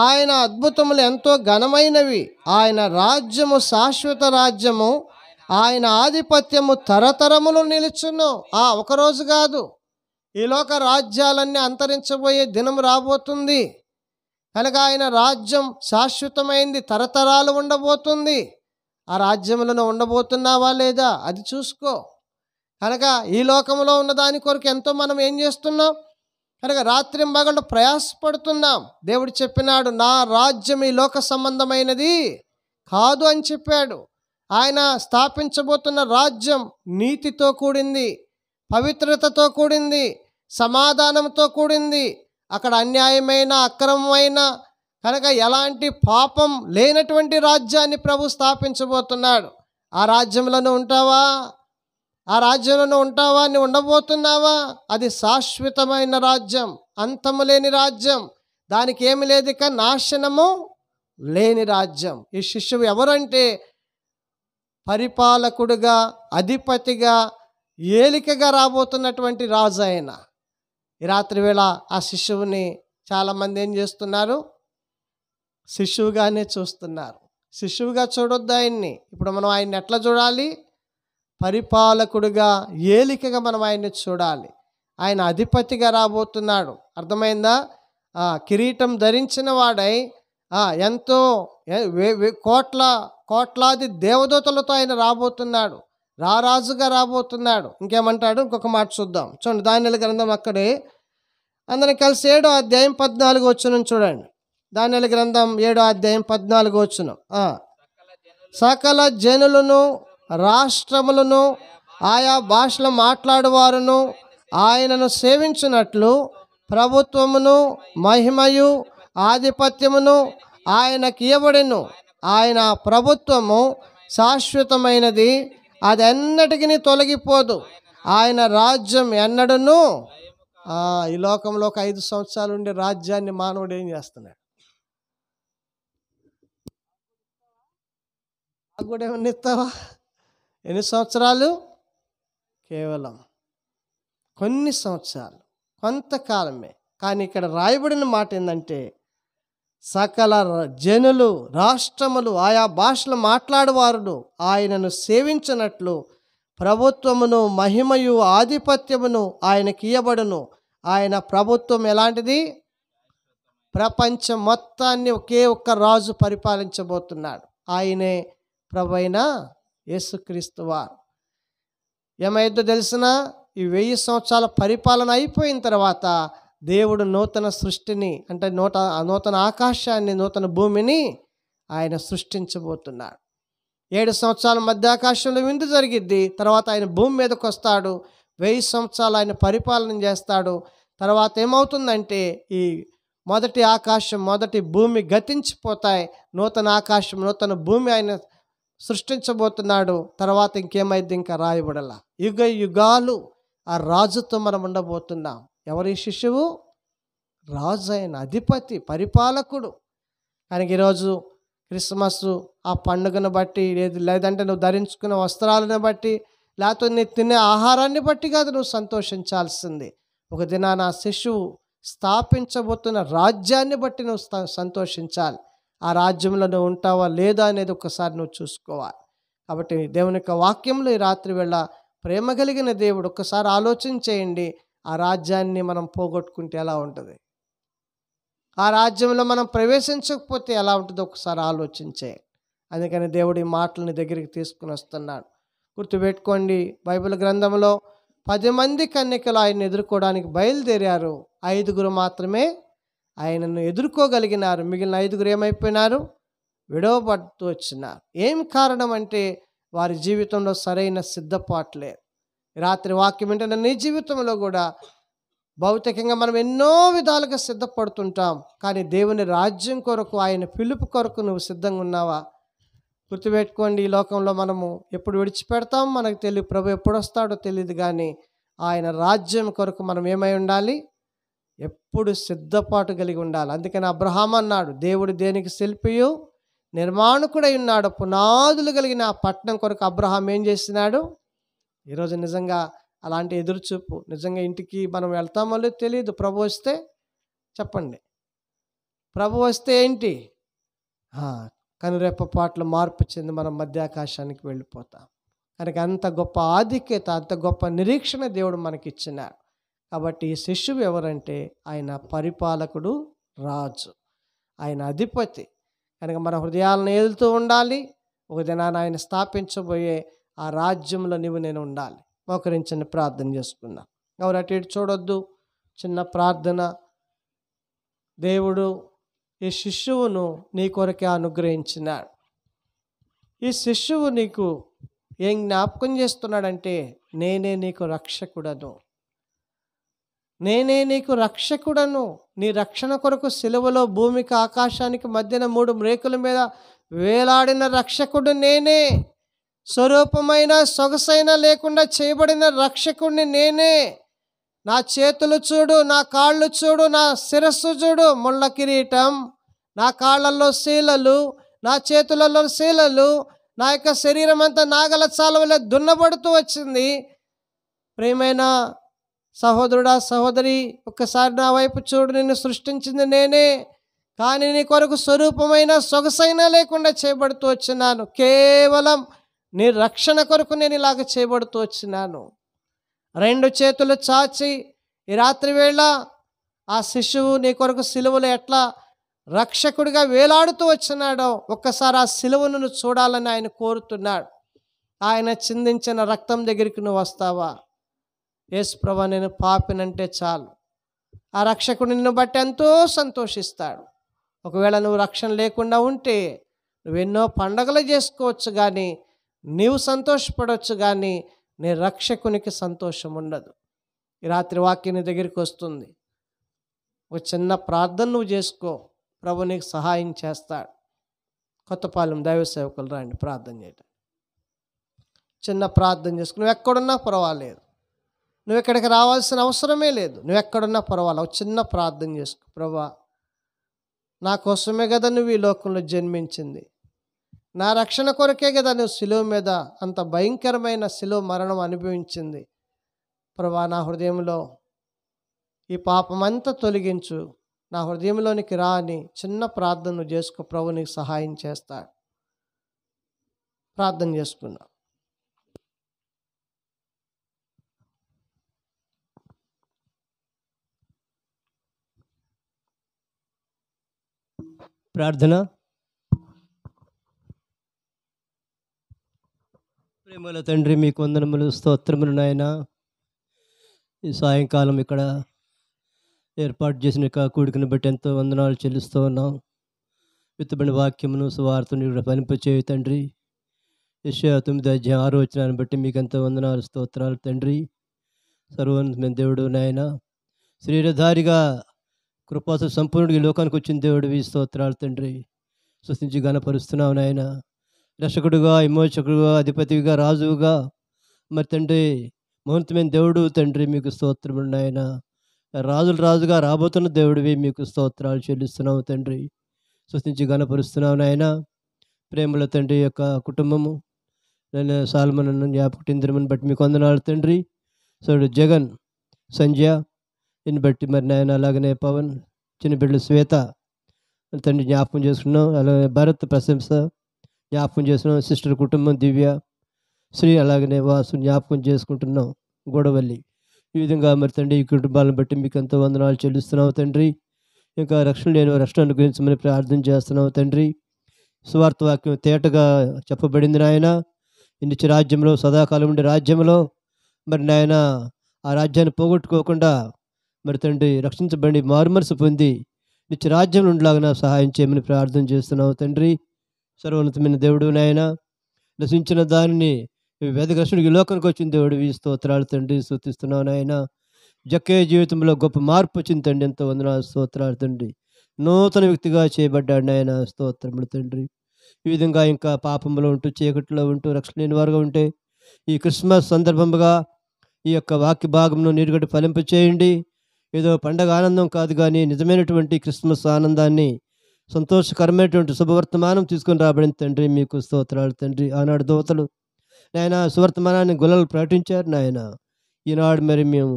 ఆయన అద్భుతములు ఎంతో ఘనమైనవి. ఆయన రాజ్యము శాశ్వత రాజ్యము, ఆయన ఆధిపత్యము తరతరములు నిలుచును. ఒకరోజు కాదు, ఈ లోక రాజ్యాలన్నీ అంతరించబోయే దినం రాబోతుంది కనుక ఆయన రాజ్యం శాశ్వతమైంది, తరతరాలు ఉండబోతుంది. ఆ రాజ్యంలో ఉండబోతున్నావా లేదా అది చూసుకో. కనుక ఈ లోకంలో ఉన్న దాని కొరకు ఎంతో మనం ఏం చేస్తున్నాం కనుక రాత్రింబగళ్ళు ప్రయాసపడుతున్నాం. దేవుడు చెప్పినాడు, నా రాజ్యం ఈ లోక సంబంధమైనది కాదు అని చెప్పాడు. ఆయన స్థాపించబోతున్న రాజ్యం నీతితో కూడింది, పవిత్రతతో కూడింది, సమాధానంతో కూడింది. అక్కడ అన్యాయమైన, అక్రమమైన కనుక ఎలాంటి పాపం లేనటువంటి రాజ్యాన్ని ప్రభు స్థాపించబోతున్నాడు. ఆ రాజ్యంలోనే ఉంటావా? ఆ రాజ్యంలోనే ఉంటావా? నువ్వు ఉండబోతున్నావా? అది శాశ్వతమైన రాజ్యం, అంతము లేని రాజ్యం, దానికి ఏమి లేదు ఇక నాశనము లేని రాజ్యం. ఈ శిష్యువు ఎవరంటే పరిపాలకుడుగా, అధిపతిగా, ఏలికగా రాబోతున్నటువంటి రాజు ఆయన. ఈ రాత్రి వేళ ఆ శిష్యువుని చాలామంది ఏం చేస్తున్నారు? శిష్యువుగానే చూస్తున్నారు. శిష్యువుగా చూడొద్దు ఆయన్ని. ఇప్పుడు మనం ఆయన్ని ఎట్లా చూడాలి? పరిపాలకుడుగా, ఏలికగా మనం ఆయన్ని చూడాలి. ఆయన అధిపతిగా రాబోతున్నాడు. అర్థమైందా? కిరీటం ధరించిన వాడై ఎంతో కోట్లాది దేవదూతలతో ఆయన రాబోతున్నాడు, రారాజుగా రాబోతున్నాడు. ఇంకేమంటాడు? ఇంకొక మాట చూద్దాం. చూడండి, దానియేలు గ్రంథం అక్కడే అందరం కలిసి 7వ అధ్యాయం 14వ వచనం చూడండి. దానియేలు గ్రంథం 7వ అధ్యాయం 14వ వచనం. సకల జనులను, రాష్ట్రములను, ఆయా భాషలు మాట్లాడువారును ఆయనను సేవించున్నట్లు ప్రభుత్వమును, మహిమయు, ఆధిపత్యమును ఆయనకి ఇవ్వబడెను. ఆయన ప్రభుత్వము శాశ్వతమైనది, అది ఎన్నటికీ తొలగిపోదు. ఆయన రాజ్యం ఎన్నడను. ఈ లోకంలో ఒక 5 సంవత్సరాలు ఉండే రాజ్యాన్ని మానవుడు ఏం చేస్తున్నాడు? నాకు కూడా ఏమన్నా ఇస్తావా? ఎన్ని సంవత్సరాలు? కేవలం కొన్ని సంవత్సరాలు, కొంతకాలమే. కానీ ఇక్కడ రాయబడిన మాట ఏంటంటే, సకల జనులు, రాష్ట్రములు, ఆయా భాషలు మాట్లాడువారును ఆయనను సేవించినట్లు ప్రభుత్వమును, మహిమయు, ఆధిపత్యమును ఆయనకి ఇయ్యబడును. ఆయన ప్రభుత్వం ఎలాంటిది? ప్రపంచం మొత్తాన్ని ఒకే ఒక్క రాజు పరిపాలించబోతున్నాడు. ఆయనే ప్రభు అయిన యేసుక్రీస్తు వారు. ఏమైందో తెలిసిన, ఈ 1000 సంవత్సరాల పరిపాలన అయిపోయిన తర్వాత దేవుడు నూతన సృష్టిని, అంటే నూతన ఆకాశాన్ని, నూతన భూమిని ఆయన సృష్టించబోతున్నాడు. 7 సంవత్సరాల మధ్య ఆకాశంలో విందు జరిగిద్ది. తర్వాత ఆయన భూమి మీదకి వస్తాడు. 1000 సంవత్సరాలు ఆయన పరిపాలన చేస్తాడు. తర్వాత ఏమవుతుందంటే, ఈ మొదటి ఆకాశం, మొదటి భూమి గతించిపోతాయి. నూతన ఆకాశం, నూతన భూమి ఆయన సృష్టించబోతున్నాడు. తర్వాత ఇంకేమైంది? ఇంకా రాయబడలా. యుగ యుగాలు ఆ రాజుతో మనం ఉండబోతున్నాం. ఎవరి శిశువు? రాజు, ఆయన అధిపతి, పరిపాలకుడు. కానీ ఈరోజు క్రిస్మస్ ఆ పండుగను బట్టి, లేదంటే నువ్వు ధరించుకున్న వస్త్రాలను బట్టి, లేకపోతే నీ తినే ఆహారాన్ని బట్టి కాదు నువ్వు సంతోషించాల్సింది. ఒక దినాన ఆ శిశువు స్థాపించబోతున్న రాజ్యాన్ని బట్టి నువ్వు సంతోషించాలి. ఆ రాజ్యంలో నువ్వు ఉంటావా లేదా అనేది ఒకసారి నువ్వు చూసుకోవాలి. కాబట్టి దేవుని యొక్క వాక్యంలో ఈ రాత్రి వేళ ప్రేమ కలిగిన దేవుడు, ఒక్కసారి ఆలోచన చేయండి. ఆ రాజ్యాన్ని మనం పోగొట్టుకుంటే ఎలా ఉంటుంది? ఆ రాజ్యంలో మనం ప్రవేశించకపోతే ఎలా ఉంటుందో ఒకసారి ఆలోచించే. అందుకని దేవుడు ఈ మాటలని దగ్గరికి తీసుకుని వస్తున్నాడు. గుర్తుపెట్టుకోండి, బైబిల్ గ్రంథంలో 10 మంది కన్యకలు ఆయన్ని ఎదుర్కోవడానికి బయలుదేరారు. 5 మాత్రమే ఆయనను ఎదుర్కోగలిగినారు. మిగిలిన 5 ఏమైపోయినారు? విడవబడుతూ వచ్చినారు. ఏం కారణం అంటే, వారి జీవితంలో సరైన సిద్ధపాటు లేదు. రాత్రి వాక్యం ఏంటంటే, నీ జీవితంలో కూడా భౌతికంగా మనం ఎన్నో విధాలుగా సిద్ధపడుతుంటాం. కానీ దేవుని రాజ్యం కొరకు, ఆయన పిలుపు కొరకు నువ్వు సిద్ధంగా ఉన్నావా? గుర్తుపెట్టుకోండి, ఈ లోకంలో మనము ఎప్పుడు విడిచిపెడతాం మనకు తెలియదు, ప్రభు ఎప్పుడు వస్తాడో తెలియదు. కానీ ఆయన రాజ్యం కొరకు మనం ఏమై ఉండాలి? ఎప్పుడు సిద్ధపాటు కలిగి ఉండాలి. అందుకని అబ్రహాం అన్నాడు, దేవుడు దేనికి శిల్పియు నిర్మాణకుడై ఉన్నాడు, పునాదులు కలిగిన ఆ పట్టణం కొరకు అబ్రహాం ఏం చేసినాడు? ఈరోజు నిజంగా అలాంటి ఎదురుచూపు, నిజంగా ఇంటికి మనం వెళ్తామో లేదో తెలియదు. ప్రభు వస్తే చెప్పండి, ప్రభు వస్తే ఏంటి? కనురెప్ప పాటలు మార్పు చెంది మనం మధ్యాకాశానికి వెళ్ళిపోతాం. కనుక అంత గొప్ప ఆధిక్యత, అంత గొప్ప నిరీక్షణ దేవుడు మనకిచ్చినాడు. కాబట్టి ఈ శిశువు ఎవరంటే, ఆయన పరిపాలకుడు, రాజు, ఆయన అధిపతి. కనుక మన హృదయాలను ఏదుతూ ఉండాలి. ఒక దినాన్ని ఆయన స్థాపించబోయే ఆ రాజ్యంలో నేను ఉండాలి. మోకరించండి, ప్రార్థన చేసుకుందాం. ఎవరు అటు ఇటు చూడొద్దు. చిన్న ప్రార్థన. దేవుడు ఈ శిశువును నీ కొరకే అనుగ్రహించినాడు. ఈ శిశువు నీకు ఏం జ్ఞాపకం చేస్తున్నాడంటే, నేనే నీకు రక్షకుడను, నేనే నీకు రక్షకుడను. నీ రక్షణ కొరకు సిలువలో భూమికి ఆకాశానికి మధ్యన 3 మ్రేకుల మీద వేలాడిన రక్షకుడు నేనే. స్వరూపమైన సొగసైన లేకుండా చేయబడిన రక్షకుడిని నేనే. నా చేతులు చూడు, నా కాళ్ళు చూడు, నా శిరస్సు చూడు, ముళ్ళ కిరీటం, నా కాళ్ళల్లో శీలలు, నా చేతులలో శీలలు, నా యొక్క శరీరం అంతా నాగల చాలవలే దున్నబడుతూ వచ్చింది. ప్రియమైన సహోదరుడా, సహోదరి, ఒక్కసారి నా వైపు చూడు. నిన్ను సృష్టించింది నేనే, కానీ నీ కొరకు స్వరూపమైన సొగసైనా లేకుండా చేయబడుతూ వచ్చినాను. కేవలం నీ రక్షణ కొరకు నేను ఇలాగ చేయబడుతూ వచ్చినాను. 2 చేతులు చాచి ఈ రాత్రి వేళ ఆ శిశువు నీ కొరకు సిలువలో ఎట్లా రక్షకుడిగా వేలాడుతూ వచ్చినాడో ఒక్కసారి ఆ సిలువను నువ్వు చూడాలని ఆయన కోరుతున్నాడు. ఆయన చిందించిన రక్తం దగ్గరికి నువ్వు వస్తావా? యేసు ప్రభువా, నేను పాపినంటే చాలు. ఆ రక్షకుడు నిన్ను బట్టి ఎంతో సంతోషిస్తాడు. ఒకవేళ నువ్వు రక్షణ లేకుండా ఉంటే నువ్వెన్నో పండగలు చేసుకోవచ్చు, కానీ నీవు సంతోషపడవచ్చు, కానీ నీ రక్షకునికి సంతోషం ఉండదు. ఈ రాత్రి వాక్యం నీ దగ్గరికి వస్తుంది. ఒక చిన్న ప్రార్థన నువ్వు చేసుకో, ప్రభు నీకు సహాయం చేస్తాడు. కొత్తపాలెం దైవ సేవకులు రండి ప్రార్థన చేయటం. చిన్న ప్రార్థన చేసుకో. నువ్వు ఎక్కడున్నా పర్వాలేదు, నువ్వు ఇక్కడికి రావాల్సిన అవసరమే లేదు. నువ్వు ఎక్కడున్నా పర్వాలేదు, ఒక చిన్న ప్రార్థన చేసుకో. ప్రభా, నా కోసమే కదా నువ్వు ఈ లోకంలో జన్మించింది, నా రక్షణ కొరకే కదా నువ్వు శిలువ మీద అంత భయంకరమైన శిలువ మరణం అనుభవించింది. ప్రభా, నా హృదయంలో ఈ పాపమంతా తొలగించు, నా హృదయంలోనికి రా అని చిన్న ప్రార్థన నువ్వు చేసుకో. ప్రభు నీకు సహాయం చేస్తాడు. ప్రార్థన చేసుకున్నా. ప్రార్థన. ప్రేమల తండ్రి, మీకు వందనములు, స్తోత్రములు నాయన. ఈ సాయంకాలం ఇక్కడ ఏర్పాటు చేసిన కూడికను బట్టి ఎంతో వందనాలు చెల్లిస్తూ ఉన్నాం. విత్తబడిన వాక్యమును సువార్తను ఇక్కడ ఫలింపచేయు తండ్రి. యెషయా 9:6 బట్టి మీకు ఎంతో వందనాలు, స్తోత్రాలు తండ్రి. సర్వోన్నతమైన దేవుడు నాయన, శరీరధారిగా కృపాసు సంపూర్ణుడికి లోకానికి వచ్చిన దేవుడివి, స్తోత్రాలు తండ్రి. సృష్టించి ఘనపరుస్తున్నావు నాయన. రక్షకుడుగా, విమోచకుడుగా, అధిపతిగా, రాజువుగా, మరి తండ్రి మహోన్నతమైన దేవుడు తండ్రి, మీకు స్తోత్రములు నాయన. రాజుగా రాబోతున్న దేవుడివి, మీకు స్తోత్రాలు చెల్లిస్తున్నావు తండ్రి. సృష్టించి ఘనపరుస్తున్నావు నాయన. ప్రేమల తండ్రి యొక్క కుటుంబము నేను సాల్మన్ జ్ఞాపకటింద్రమని బట్టి మీకు వందనాలు తండ్రి. సోడు జగన్, సంధ్య, దీన్ని బట్టి మరి నాయన, అలాగనే పవన్, చిన్న బిడ్డలు శ్వేత తండ్రి జ్ఞాపకం చేసుకున్నాం. అలాగే భరత్, ప్రశంస జ్ఞాపకం చేస్తున్నాం. సిస్టర్ కుటుంబం దివ్య, శ్రీ, అలాగనే వాసు జ్ఞాపకం చేసుకుంటున్నాం. గొడవల్లి, ఈ విధంగా మరి తండ్రి ఈ కుటుంబాలను బట్టి మీకు ఎంతో వందనాలు చెల్లిస్తున్నావు తండ్రి. ఇంకా రక్షణ లేని రక్షణ అనుగ్రహించమని ప్రార్థన చేస్తున్నావు తండ్రి. సువార్త వాక్యం తేటగా చెప్పబడింది నాయన. ఈ నిత్య రాజ్యంలో, సదాకాలం ఉండే రాజ్యంలో మరి నాయన, ఆ రాజ్యాన్ని పోగొట్టుకోకుండా మరి తండ్రి రక్షించబడి మారుమనసు పొంది నిత్య రాజ్యం ఉండేలాగా సహాయం చేయమని ప్రార్థన చేస్తున్నావు తండ్రి. సర్వోన్నతమైన దేవుడు నాయన, నశించిన దానిని వేదగ్రస్తుడికి లోకానికి వచ్చిన దేవుడు, స్తోత్రాలు తండ్రి. స్తుతిస్తున్నావు నాయన. జక్కయ్య జీవితంలో గొప్ప మార్పు వచ్చింది తండ్రి, ఎంతో వందనాలు, స్తోత్రాలు తండ్రి. నూతన వ్యక్తిగా చేయబడ్డాడు నాయన, స్తోత్రములు తండ్రి. ఈ విధంగా ఇంకా పాపంలో ఉంటూ, చీకటిలో ఉంటూ, రక్షణ లేని వారుగా ఉంటే ఈ క్రిస్మస్ సందర్భంగా ఈ యొక్క వాక్య భాగంను నీరుగడ్డ ఫలింప చేయండి. ఏదో పండగ ఆనందం కాదు, కానీ నిజమైనటువంటి క్రిస్మస్ ఆనందాన్ని, సంతోషకరమైనటువంటి శుభవర్తమానం తీసుకొని రాబడింది తండ్రి, మీకు స్తోత్రాలు తండ్రి. ఆనాడు దోతలు నాయన సువర్తమానాన్ని గుల్లలు ప్రకటించారు నాయన. ఈనాడు మరి మేము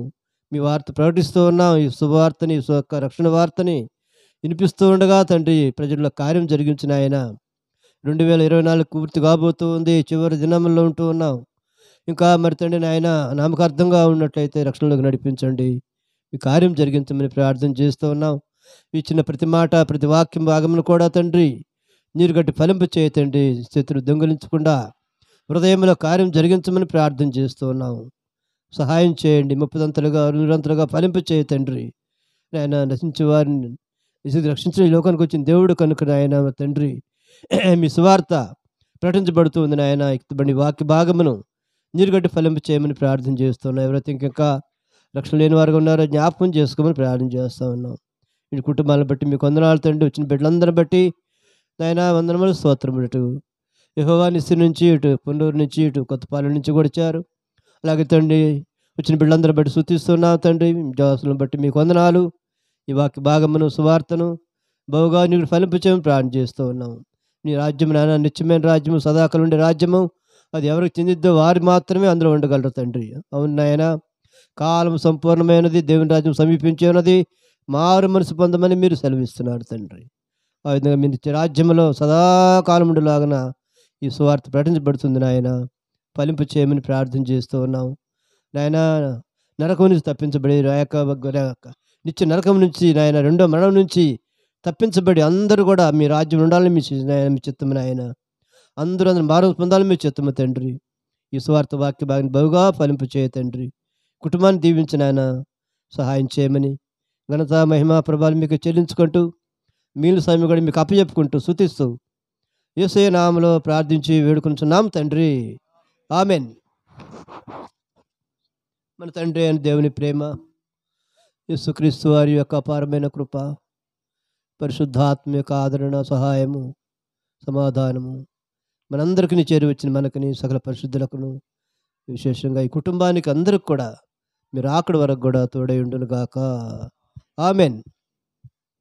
మీ వార్త ప్రకటిస్తూ ఉన్నాం. ఈ శుభవార్తని, రక్షణ వార్తని వినిపిస్తూ ఉండగా తండ్రి ప్రజల కార్యం జరిగించిన ఆయన. 2024 పూర్తి కాబోతూ ఉంది. చివరి దినంలో ఉంటూ ఉన్నాం. ఇంకా మరి తండ్రి నాయన, నామకార్థంగా ఉన్నట్లయితే రక్షణలోకి నడిపించండి, ఈ కార్యం జరిగించమని ప్రార్థన చేస్తూ ఉన్నాం. ఇచ్చిన ప్రతి మాట, ప్రతి వాక్యం భాగమును కూడా తండ్రి నీరుగట్టి ఫలింప చేయతండి. శత్రు దొంగిలించకుండా హృదయంలో కార్యం జరిగించమని ప్రార్థన చేస్తూ ఉన్నాం. సహాయం చేయండి. 30 100 ఫలింప చేయతండ్రి. నాయన, నశించే వారిని రక్షించిన ఈ లోకానికి వచ్చిన దేవుడు కనుక నాయన తండ్రి, మీ సువార్త ప్రకటించబడుతుంది నాయన. ఇకబడి వాక్య భాగమును నీరుగడ్డి ఫలింప చేయమని ప్రార్థన చేస్తున్నాం. ఎవరైతే ఇంకా రక్షణ లేని వారుగా ఉన్నారో జ్ఞాపకం చేసుకోమని ప్రార్థన చేస్తూ ఉన్నాం. ఈ కుటుంబాలను బట్టి మీకు వందనాలు తండ్రి. వచ్చిన బిడ్డలందరిని బట్టి నాయన వందనములు, స్తోత్రములు. ఇటు యెహోవా నిస్సి నుంచి, ఇటు పొన్నూరు నుంచి, ఇటు కొత్తపాలెం నుంచి కూడా వచ్చారు. అలాగే తండ్రి వచ్చిన బిడ్డలందరిని బట్టి స్తుతిస్తున్నాం తండ్రి. జాసులను బట్టి మీకు వందనాలు. ఈ వాక్య భాగమును, సువార్తను బహుగా నీకు ఫలింప చేయమని ప్రార్థన చేస్తూ ఉన్నాం. నీ రాజ్యం నాయన నిత్యమైన రాజ్యము, సదాకాలం ఉండే రాజ్యము, అది ఎవరికి చెందిద్దో వారు మాత్రమే అందులో ఉండగలరు తండ్రి. అవును నాయన, కాలం సంపూర్ణమైనది, దేవుని రాజ్యం సమీపించి ఉన్నది, మారు మనసు పొందమని మీరు సెలవిస్తున్నారు తండ్రి. ఆ విధంగా మీ నిత్య రాజ్యంలో సదాకాలం ఉండేలాగా ఈ సువార్త ప్రకటించబడుతుంది నాయన. ఫలింప చేయమని ప్రార్థన చేస్తూ ఉన్నాం నాయన. నరకం నుంచి తప్పించబడి నిత్య నరకం నుంచి నాయన, రెండో మరణం నుంచి తప్పించబడి అందరూ కూడా మీ రాజ్యం ఉండాలని మీ చిత్తము నాయన. అందరూ మారు పొందాలని మీ చిత్తము తండ్రి. ఈ సువార్త వాక్య భాగాన్ని బహుగా ఫలింపు చేయ తండ్రి. కుటుంబాన్ని దీవించిన ఆయన సహాయం చేయమని ఘనత, మహిమ, ప్రభావం మీకు చెల్లించుకుంటూ మిగిలిన సమయం కూడా మీకు అప్పచెప్పుకుంటూ స్తుతిస్తూ యేసయ్య నామములో ప్రార్థించి వేడుకుంటున్నాం తండ్రి, ఆమెన్. మన తండ్రి అయిన దేవుని ప్రేమ, యేసుక్రీస్తు వారి యొక్క అపారమైన కృప, పరిశుద్ధాత్మ యొక్క ఆదరణ, సహాయము, సమాధానము మనందరికీ చేరి వచ్చిన మనకుని సకల పరిశుద్ధులకును, విశేషంగా ఈ కుటుంబానికి అందరికి కూడా మీరు ఆఖడి వరకు కూడా తోడై ఉండును గాక. ఆమెన్.